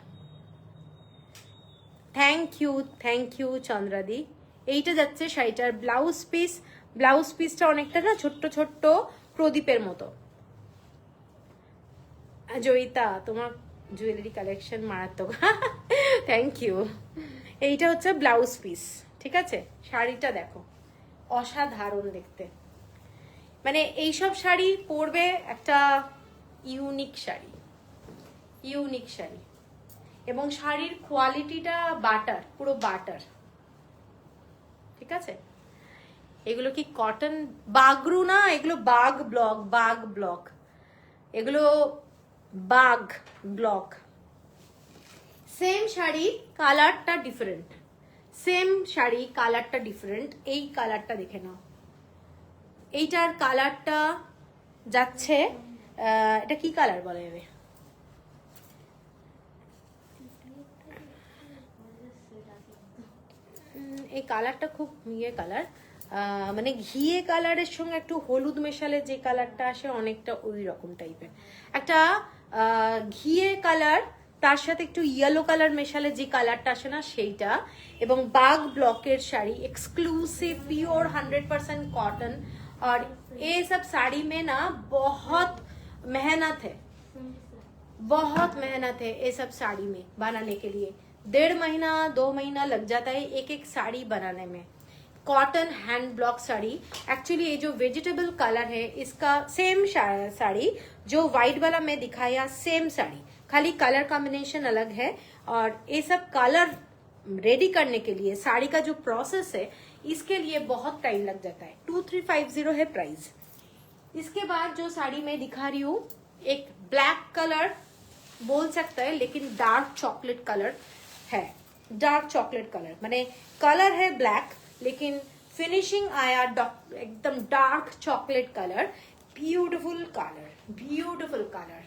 S1: থ্যাংক ইউ চন্দ্রাদি। এইটা যাচ্ছে শাড়িটার ব্লাউজ পিস। ব্লাউজ পিসটা অনেকটা না ছোট্ট ছোট্ট প্রদীপের মতো। জয়িতা, তোমার জুয়েলারি কালেকশন মারাত্মক। Thank you. এইটা হচ্ছে ব্লাউজ পিস। ঠিক আছে, শাড়িটা দেখো, অসাধারণ দেখতে। মানে এইসব শাড়ি পরবে, একটা ইউনিক শাড়ি, ইউনিক শাড়ি। এবং শাড়ির কোয়ালিটিটা বাটার, পুরো বাটার। ঠিক আছে, এগুলো কি কটন বাগরু না, এগুলো বাগ ব্লক, বাগ ব্লক, এগুলো বাগ ব্লক। সেম শাড়ি কালারটা ডিফারেন্ট, সেম শাড়ি কালারটা ডিফারেন্ট। এই কালারটা দেখে নাও, এইটার কালারটা যাচ্ছে, এটা কি কালার বলে যাবে, এই কালারটা খুব ইয়ে কালার, মানে ঘিয়ে কালারের সঙ্গে একটু হলুদ মেশালে যে কালারটা আসে, অনেকটা ওই রকম টাইপের একটা ঘিয়ে কালার, তার সাথে একটু ইয়েলো কালার মেশালে যে কালারটা আসে না, সেইটা। এবং বাগ ব্লকের শাড়ি, एक्सक्लूसिव प्योर 100% कॉटन। और ये सब साड़ी में ना बहुत मेहनत है, बहुत मेहनत है ये सब साड़ी में बनाने के लिए। 1.5 महीना 2 महीना लग जाता है एक एक साड़ी बनाने में। Cotton hand block sari, actually ये जो वेजिटेबल कलर है इसका सेम साड़ी जो व्हाइट वाला मैं दिखाया, सेम साड़ी, खाली कलर कॉम्बिनेशन अलग है। और ये सब कलर रेडी करने के लिए साड़ी का जो प्रोसेस है, इसके लिए बहुत टाइम लग जाता है। 2350 है प्राइस। इसके बाद जो साड़ी मैं दिखा रही हूँ, एक ब्लैक कलर बोल सकता है, लेकिन डार्क चॉकलेट कलर है। डार्क चॉकलेट कलर माने कलर है ब्लैक, लेकिन फिनिशिंग आया एकदम dark chocolate colour. Beautiful colour, beautiful colour.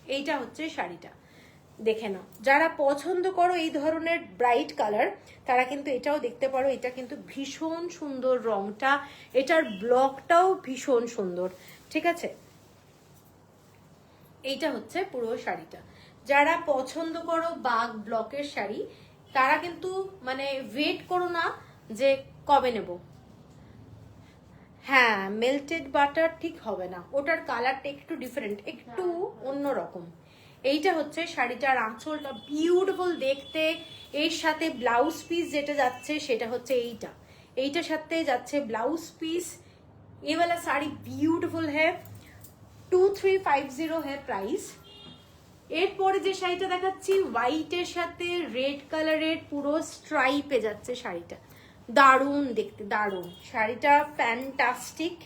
S1: এইটা হচ্ছে শাড়িটা, দেখে নাও। যারা পছন্দ করো এই ধরনের ব্রাইট কালার, তারা কিন্তু এটাও দেখতে পারো। এটা কিন্তু ভীষণ সুন্দর রংটা, এটার ব্লকটাও ভীষণ সুন্দর। ঠিক আছে, এইটা হচ্ছে পুরো শাড়িটা। যারা পছন্দ করো বাগ ব্লকের শাড়ি, তারা কিন্তু মানে ওয়েট করো না যে কবে নেব। হ্যাঁ, মেল্টেড বাটার ঠিক হবে না, ওটার কালারটা একটু ডিফারেন্ট, একটু অন্যরকম। এইটা হচ্ছে শাড়িটার আঁচলটা, বিউটিফুল দেখতে। এর সাথে ব্লাউজ পিস যেটা যাচ্ছে সেটা হচ্ছে এইটা, এইটার সাথে যাচ্ছে ব্লাউজ পিস। ये वाला साड़ी ब्यूटीफुल है। 2350 है प्राइस। এরপরে যে শাড়িটা দেখাচ্ছি, হোয়াইটের সাথে রেড কালারের পুরো স্ট্রাইপে যাচ্ছে শাড়িটা, দারুণ দেখতে, দারুণ শাড়িটা, ফ্যান্টাস্টিক।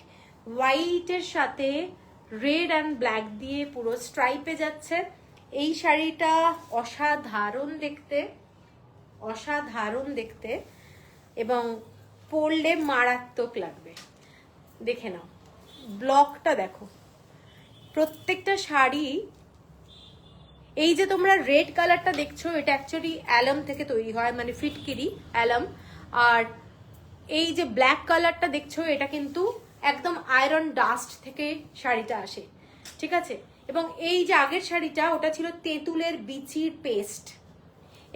S1: হোয়াইটের সাথে রেড অ্যান্ড ব্ল্যাক দিয়ে পুরো স্ট্রাইপে যাচ্ছে। এই শাড়িটা অসাধারণ দেখতে, অসাধারণ দেখতে, এবং পরলে মারাত্মক লাগবে। দেখে নাও, ব্লকটা দেখো, প্রত্যেকটা শাড়ি। এই যে তোমরা রেড কালারটা দেখছো, এটা অ্যাকচুয়ালি অ্যালাম থেকে তৈরি হয়, মানে ফিটকিরি অ্যালাম। আর এই যে ব্ল্যাক কালারটা দেখছো, এটা কিন্তু একদম আয়রন ডাস্ট থেকে শাড়িটা আসে। ঠিক আছে, এবং এই যে আগের শাড়িটা, ওটা ছিল তেঁতুলের বিচির পেস্ট।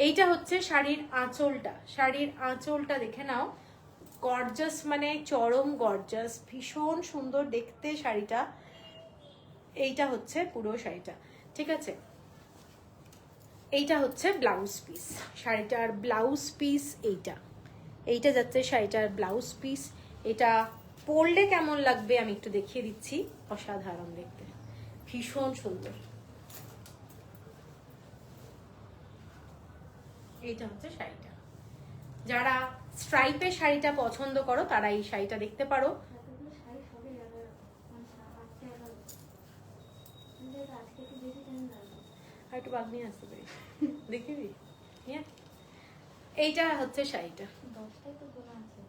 S1: এইটা হচ্ছে শাড়ির আঁচলটা, শাড়ির আঁচলটা দেখে নাও, গর্জাস, মানে চরম গর্জাস, ভীষণ সুন্দর দেখতে শাড়িটা। এইটা হচ্ছে পুরো শাড়িটা। ঠিক আছে, এইটা হচ্ছে ব্লাউজ পিস, শাড়িটার ব্লাউজ পিস এইটা। এইটা যাচ্ছে শাড়িটার ব্লাউজ পিস। এটা পরলে কেমন লাগবে আমি একটু দেখিয়ে দিচ্ছি, অসাধারণ দেখতে, ভীষণ সুন্দর। এইটা হচ্ছে শাড়িটা। যারা স্ট্রাইপের শাড়িটা পছন্দ করো তারা এই শাড়িটা দেখতে পারো।
S2: এতগুলো শাড়ি সবই মানে 8 টাকা কিন্তু আজকে একটু বেশি টাইম লাগবে।
S1: আর একটু বাদ নিয়ে আসতে পারি, দেখিবি? এইটা হচ্ছে শাড়িটা
S2: 10টাই তো গোনা আছে।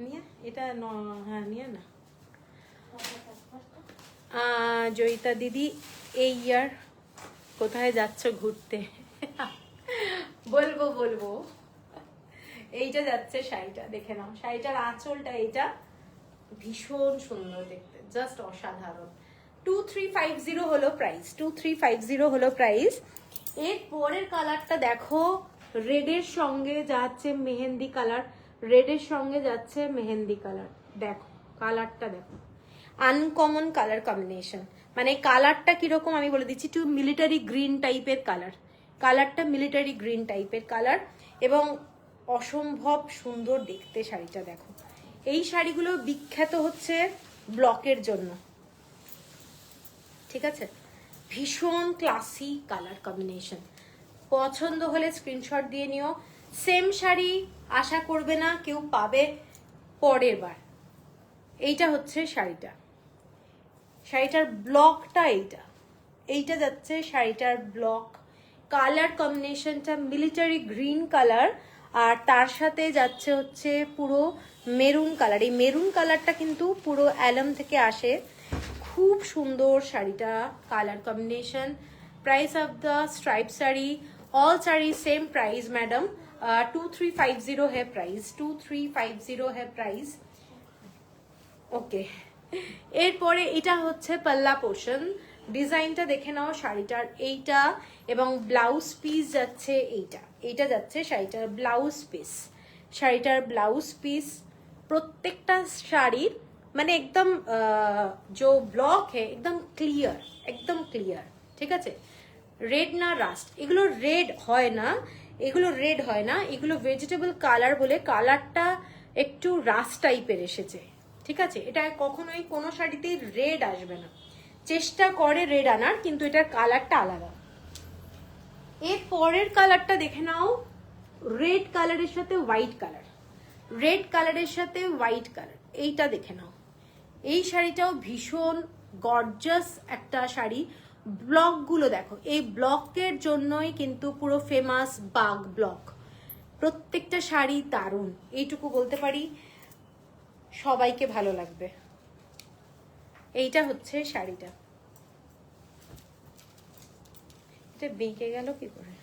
S1: নিয়ে এটা হ্যাঁ নিয়ে না।
S2: পাঁচটা
S1: জয়িতা দিদি এই ইয়ার কোথায় যাচ্ছ ঘুরতে? বলবো বলবো। এইটা যাচ্ছে শাড়িটা, দেখে নাও শাড়িটার আঁচলটা, এইটা ভীষণ সুন্দর দেখতে, জাস্ট অসাধারণ। 2350 হলো প্রাইস, 2350 হলো প্রাইস। এর পরের কালারটা দেখো, রেডের সঙ্গে যাচ্ছে মেহেন্দি কালার, রেডের সঙ্গে যাচ্ছে মেহেন্দি কালার। দেখো কালারটা দেখো, আনকমন কালার কম্বিনেশন। মানে কালারটা কিরকম আমি বলে দিচ্ছি, একটু মিলিটারি গ্রিন টাইপের কালার, কালারটা মিলিটারি গ্রিন টাইপের কালার এবং অসম্ভব সুন্দর দেখতে শাড়িটা। দেখো এই শাড়িগুলো বিখ্যাত হচ্ছে ব্লকের জন্য, ঠিক আছে? ভীষণ ক্লাসি কালার কম্বিনেশন। পছন্দ হলে স্ক্রিনশট দিয়ে নিও। সেম শাড়ি আশা করবে না কেউ পাবে পরের বার। এইটা হচ্ছে শাড়িটা, শাড়িটার ব্লকটা এইটা, এইটা যাচ্ছে শাড়িটার ব্লক। কালার কম্বিনেশনটা মিলিটারি গ্রিন কালার, আর তার সাথে যাচ্ছে হচ্ছে পুরো মেরুন কালার। এই মেরুন কালারটা কিন্তু পুরো অ্যালম থেকে আসে। খুব সুন্দর শাড়িটা, colour combination. Price of the stripe sari, all sari same price madam, 2350 है प्राइस, 2350 है प्राइस। ওকে, এরপরে এটা হচ্ছে পাল্লা পোর্শন। ডিজাইনটা দেখে নাও শাড়িটার, এইটা এবং ব্লাউজ পিস যাচ্ছে এইটা, এইটা যাচ্ছে শাড়িটার ব্লাউজ পিস। শাড়িটার ব্লাউজ পিস প্রত্যেকটা শাড়ির মানে একদম जो ব্লক है एकदम ক্লিয়ার, একদম ক্লিয়ার, ঠিক আছে? রেড না রাস্ট, এগুলো রেড হয় না, এগুলো রেড হয় না, এগুলো ভেজিটেবল কালার বলে কালারটা একটু রাস্ট টাইপের এসেছে, ঠিক আছে? এটা কখনোই কোনো শাড়িতেই রেড আসবে না, চেষ্টা করে রেড আনার, কিন্তু এটার কালারটা আলাদা। এর পরের কালারটা দেখে নাও, রেড কালারের সাথে হোয়াইট কালার, রেড কালারের সাথে হোয়াইট কালার, এইটা দেখে নাও। এই শাড়িটাও ভীষণ গর্জাস একটা শাড়ি। ব্লকগুলো দেখো, এই ব্লকের জন্যই কিন্তু পুরো ফেমাস বাগ ব্লক। প্রত্যেকটা শাড়ি দারুণ, এইটুকু বলতে পারি, সবাইকে ভালো লাগবে। এইটা হচ্ছে শাড়িটা। এটা বেঁকে গেল কি করে?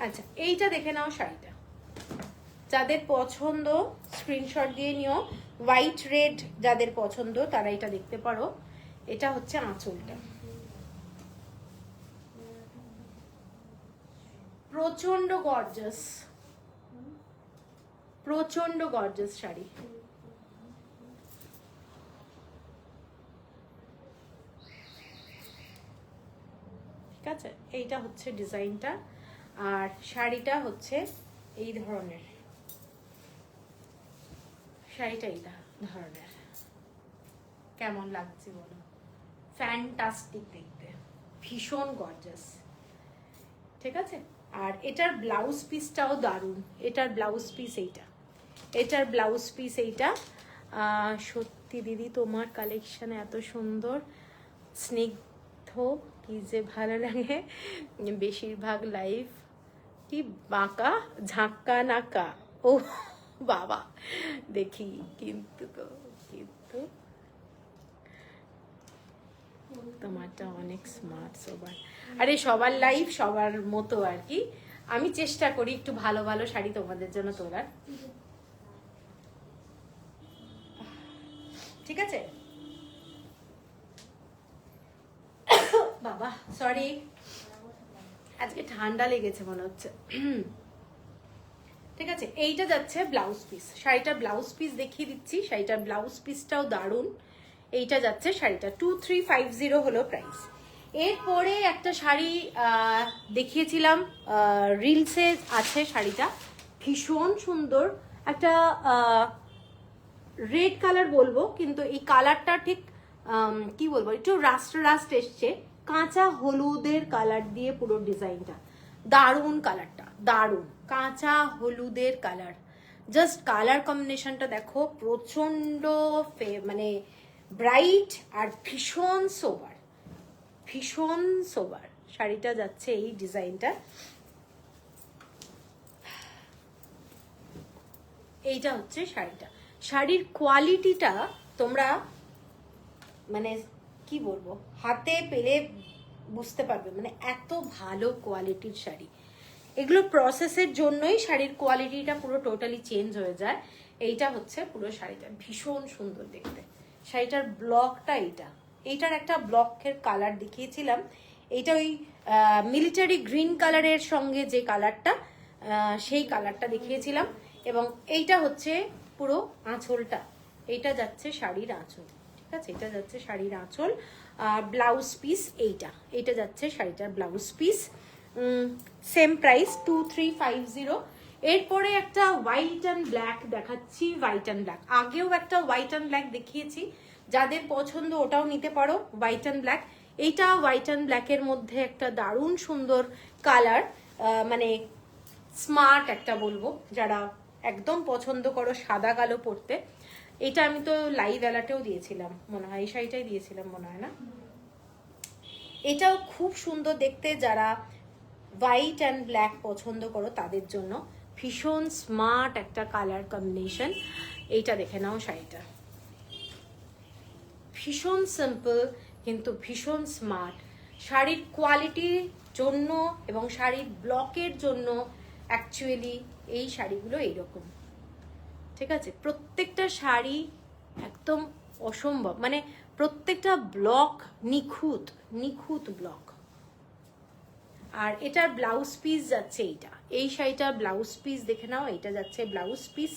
S1: আচ্ছা, এইটা দেখে নাও শাড়িটা, যাদের পছন্দ স্ক্রিনশট দিয়ে নিও। হোয়াইট রেড যাদের পছন্দ তারা এটা দেখতে পারো। এটা হচ্ছে আঁচলটা, প্রচন্ড গর্জাস, প্রচন্ড গর্জাস শাড়ি। ঠিক আছে, এইটা হচ্ছে ডিজাইনটা, আর শাড়িটা হচ্ছে এই ধরনের, শাড়িটা এই ধরনের। কেমন লাগছে বলো? ফ্যান্টাস্টিক দেখতে, ভীষণ গর্জাস, ঠিক আছে? আর এটার ব্লাউজ পিসটাও দারুণ। এটার ব্লাউজ পিস এইটা, এটার ব্লাউজ পিস এইটা। সত্যি দিদি তোমার কালেকশন এত সুন্দর, স্নিগ্ধ, কি যে ভালো লাগে। বেশিরভাগ লাইফ কি বাঁকা ঝাঁকা নাকা, ও বাবা দেখি, কিন্তু কিন্তু তোমারটা অনেক স্মার্ট সবার। আরে সবার লাইফ সবার মতো আর কি। আমি চেষ্টা করি একটু ভালো ভালো শাড়ি তোমাদের জন্য তোলার, ঠিক আছে? বাবা সরি, আজকে ঠান্ডা লেগেছে মনে হচ্ছে। ঠিক আছে, এইটা যাচ্ছে ব্লাউজ পিস। শাড়িটার ব্লাউজ পিস দেখিয়ে দিচ্ছি, শাড়িটার ব্লাউজ পিসটাও দারুণ। এইটা যাচ্ছে শাড়িটা 2350 হলো প্রাইস। এরপরে একটা শাড়ি দেখিয়েছিলাম, রিলসে আছে শাড়িটা, ভীষণ সুন্দর একটা রেড কালার বলবো, কিন্তু এই কালারটা ঠিক কি বলবো, একটু রাস্ট রাস্ট এসছে, কাঁচা হলুদের কালার দিয়ে পুরো ডিজাইনটা, দারুণ কালারটা, দারুণ কাঁচা হলুদের কালার। জাস্ট কালার কম্বিনেশনটা দেখো, প্রচন্ড মানে ব্রাইট আর ভীষণ সোবার, ভীষণ সোবার শাড়িটা যাচ্ছে এই ডিজাইনটা। এইটা হচ্ছে শাড়িটা। শাড়ির কোয়ালিটিটা তোমরা মানে কি বলবো, হাতে পেলে বুঝতে পারবে, মানে এত ভালো কোয়ালিটির শাড়ি। এগুলো প্রসেসের জন্যই শাড়ির কোয়ালিটিটা পুরো টোটালি চেঞ্জ হয়ে যায়। এইটা হচ্ছে পুরো শাড়িটা, ভীষণ সুন্দর দেখতে। শাড়িটার ব্লকটা এইটার একটা ব্লকের কালার দেখিয়েছিলাম, এইটা ওই মিলিটারি গ্রিন কালারের সঙ্গে যে কালারটা, সেই কালারটা দেখিয়েছিলাম। এবং এইটা হচ্ছে পুরো আঁচলটা, এইটা যাচ্ছে শাড়ির আঁচল, ঠিক আছে, এটা যাচ্ছে শাড়ির আঁচল। ব্লাউজ পিস এইটা যাচ্ছে শাড়িটার ব্লাউজ পিস। Same price 2350। এরপরে একটা হোয়াইট অ্যান্ড ব্ল্যাক দেখাচ্ছি, হোয়াইট অ্যান্ড ব্ল্যাক। আগেও একটা হোয়াইট অ্যান্ড ব্ল্যাক দেখিয়েছি, যাদের পছন্দ ওটাও নিতে পারো, হোয়াইট অ্যান্ড ব্ল্যাক। এইটা হোয়াইট অ্যান্ড ব্ল্যাকের মধ্যে একটা দারুণ সুন্দর কালার, মানে স্মার্ট একটা বলবো, যারা একদম পছন্দ করো সাদা কালো পরতে। এটা আমি তো লাইভ অ্যালার্টেও দিয়েছিলাম মনে হয়, এই শাড়িটাই দিয়েছিলাম মনে হয় না। এটাও খুব সুন্দর দেখতে, যারা হোয়াইট অ্যান্ড ব্ল্যাক পছন্দ করো তাদের জন্য ভীষণ স্মার্ট একটা কালার কম্বিনেশন। এইটা দেখে নাও শাড়িটা, ভীষণ সিম্পল কিন্তু ভীষণ স্মার্ট। শাড়ির কোয়ালিটির জন্য এবং শাড়ির ব্লকের জন্য অ্যাকচুয়ালি এই শাড়িগুলো এইরকম, ঠিক আছে। প্রত্যেকটা শাড়ি একদম অসম্ভব, মানে প্রত্যেকটা ব্লক নিখুঁত নিখুঁত ব্লক। আর এটার ব্লাউজ পিস যাচ্ছে এইটা, এই শাড়িটার ব্লাউজ পিস দেখে নাও, এইটা যাচ্ছে ব্লাউজ পিস।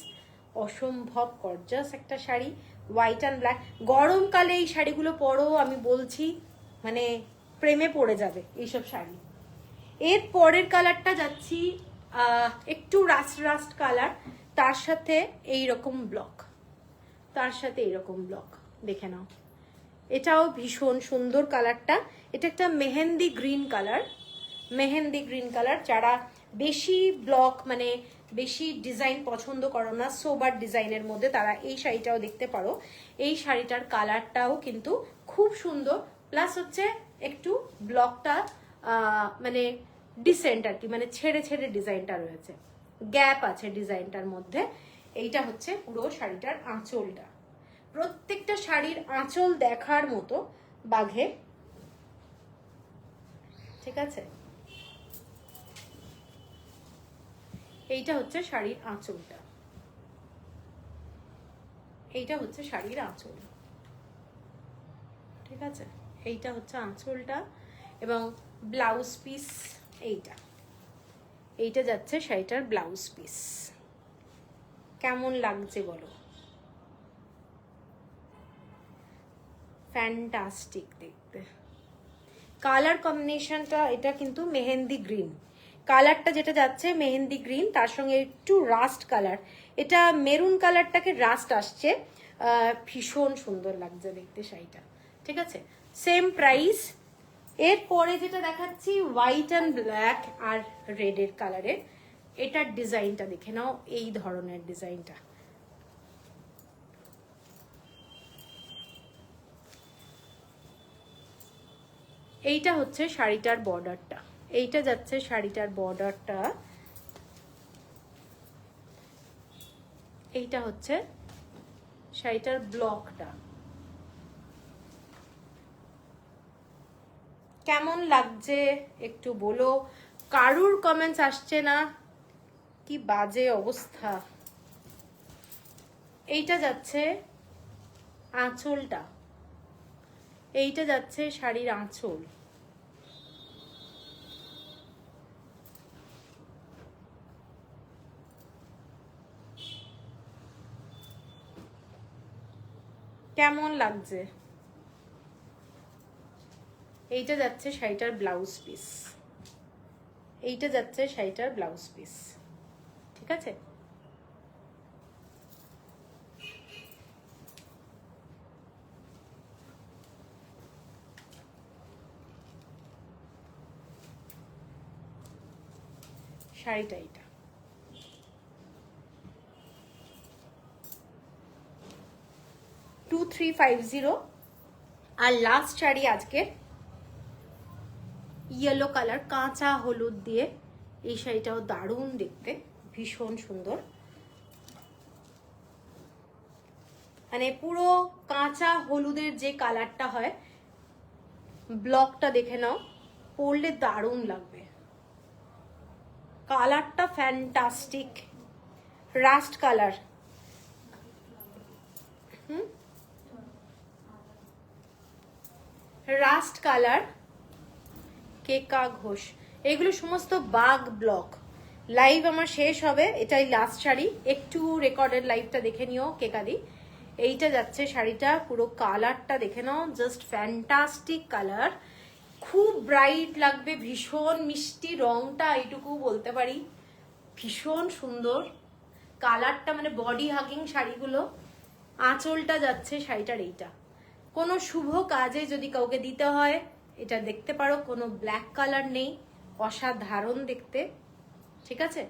S1: অসম্ভব গর্জাস একটা শাড়ি, হোয়াইট অ্যান্ড ব্ল্যাক। গরমকালে এই শাড়িগুলো পরো, আমি বলছি মানে প্রেমে পড়ে যাবে এইসব শাড়ি। এর পরের কালারটা যাচ্ছি একটু রাস্ট রাস্ট কালার, তার সাথে এই রকম ব্লক, তার সাথে এইরকম ব্লক দেখে নাও। এটাও ভীষণ সুন্দর কালারটা। এটা একটা mehendi green colour, mehendi green colour. যারা বেশি ব্লক মানে বেশি ডিজাইন পছন্দ করো না, সোবার ডিজাইনের মধ্যে, তারা এই শাড়িটাও দেখতে পারো। এই শাড়িটার কালারটাও কিন্তু খুব সুন্দর, প্লাস হচ্ছে একটু ব্লকটা মানে ডিসেন্ট আর কি, মানে ছেড়ে ছেড়ে ডিজাইনটা রয়েছে, গ্যাপ আছে ডিজাইনটার মধ্যে। এইটা হচ্ছে পুরো শাড়িটার আঁচলটা। প্রত্যেকটা শাড়ির আঁচল দেখার মতো বাঘে, ঠিক আছে। এইটা হচ্ছে শাড়ির আঁচলটা, এইটা হচ্ছে শাড়ির আঁচল, ঠিক আছে। এইটা হচ্ছে আঁচলটা এবং ব্লাউজ পিস এইটা যাচ্ছে শাড়িটার ব্লাউজ পিস। কেমন লাগছে বলো? ফ্যান্টাস্টিক দেখতে। কালার কম্বিনেশনটা এটা কিন্তু মেহেন্দি গ্রিন কালারটা, যেটা যাচ্ছে মেহেন্দি গ্রিন, তার সঙ্গে একটু রাস্ট কালার। এটা মেরুন কালারটাকে রাস্ট আসছে, ভীষণ সুন্দর লাগছে দেখতে শাড়িটা, ঠিক আছে। Same price. এরপরে যেটা দেখাচ্ছি হোয়াইট অ্যান্ড ব্ল্যাক আর রেডের কালারের, এটার ডিজাইনটা দেখে নাও, এই ধরনের ডিজাইনটা। এইটা হচ্ছে শাড়িটার বর্ডারটা, এইটা যাচ্ছে শাড়িটার বর্ডারটা, এইটা হচ্ছে শাড়িটার ব্লকটা। কেমন লাগছে একটু বলো। কারুর কমেন্টস আসছে না, কি বাজে অবস্থা। এইটা যাচ্ছে আঁচলটা, এইটা যাচ্ছে শাড়ির আঁচল। কেমন লাগছে? এইটা যাচ্ছে শাড়িটার ব্লাউজ পিস, এইটা যাচ্ছে শাড়িটার ব্লাউজ পিস, ঠিক আছে। শাড়িটা এইটা। $2350। আর লাস্ট শাড়ি আজকে ইয়েলো কালার, কাঁচা হলুদ দিয়ে। এই শাড়িটাও দারুণ দেখতে, ভীষণ সুন্দর, মানে পুরো কাঁচা হলুদের যে কালারটা হয়, ব্লকটা দেখে নাও, পরলে দারুণ লাগবে। কালারটা fantastic, rust colour. Rust colour, Keka Ghosh. এগুলো সমস্ত বাগ ব্লক। লাইভ আমার শেষ হবে, এটাই লাস্ট শাড়ি। একটু রেকর্ডেড লাইভটা দেখে নিও কেকাদি। এইটা যাচ্ছে শাড়িটা, পুরো কালারটা দেখে নাও, জাস্ট ফ্যান্টাস্টিক কালার, খুব ব্রাইট লাগবে, ভীষণ মিষ্টি রংটা, এইটুকু বলতে পারি, ভীষণ সুন্দর কালারটা, মানে বডি হাগিং শাড়িগুলো। আঁচলটা যাচ্ছে শাড়িটার এইটা। কোনো শুভ কাজে যদি কাউকে দিতে হয় এটা দেখতে পারো, কোনো ব্ল্যাক কালার নেই, অসাধারণ দেখতে, ঠিক আছে।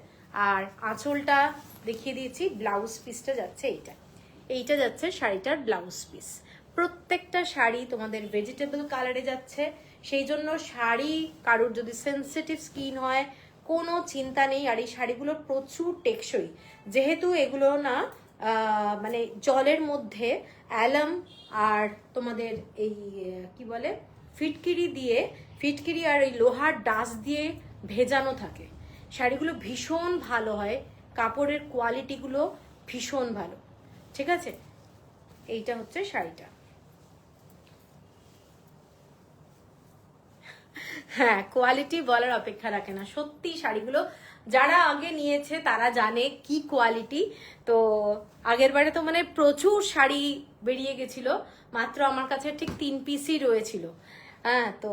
S1: আর আঁচলটা দেখিয়ে দিয়েছি, ব্লাউজ পিসটা যাচ্ছে এইটা। এইটা যাচ্ছে শাড়িটার ব্লাউজ পিস। প্রত্যেকটা শাড়ি তোমাদের ভেজিটেবল কালারে যাচ্ছে, সেই জন্য শাড়ি কারোর যদি সেনসিটিভ স্কিন হয় কোনো চিন্তা নেই। আর এই শাড়িগুলো প্রচুর টেকসই, যেহেতু এগুলো না মানে জলের মধ্যে অ্যালাম আর তোমাদের এই কি বলে ফিটকিরি আর এই লোহার ডাস্ট দিয়ে ভেজানো থাকে। শাড়িগুলো ভীষণ ভালো হয়, কাপড়ের কোয়ালিটিগুলো ভীষণ ভালো, ঠিক আছে। এইটা হচ্ছে শাড়িটা। হ্যাঁ, কোয়ালিটি বলার অপেক্ষা রাখে না, সত্যি শাড়িগুলো যারা আগে নিয়েছে তারা জানে কি কোয়ালিটি। তো আগের বারে তো মানে প্রচুর শাড়ি বেরিয়ে গেছিল, মাত্র আমার কাছে ঠিক 3 পিসই রয়েছিল। হ্যাঁ, তো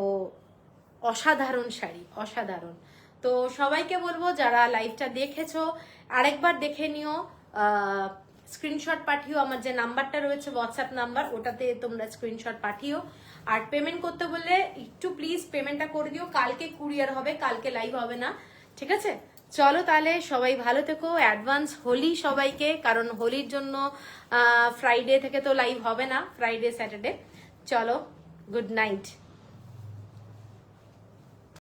S1: অসাধারণ শাড়ি, অসাধারণ। তো সবাইকে বলবো যারা লাইভটা দেখেছো আরেকবার দেখে নিও, স্ক্রিনশট পাঠিও, আমার যে নাম্বারটা রয়েছে হোয়াটসঅ্যাপ নাম্বার, ওটাতে তোমরা স্ক্রিনশট পাঠিও। আর পেমেন্ট করতে বললে একটু প্লিজ পেমেন্টটা করে দিও, কালকে কুরিয়ার হবে, কালকে লাইভ হবে না, ঠিক আছে। চলো তাহলে সবাই ভালো থেকো, অ্যাডভান্স হোলি সবাইকে, কারণ হোলির জন্য ফ্রাইডে থেকে তো লাইভ হবে না, ফ্রাইডে স্যাটারডে। চলো, গুড নাইট।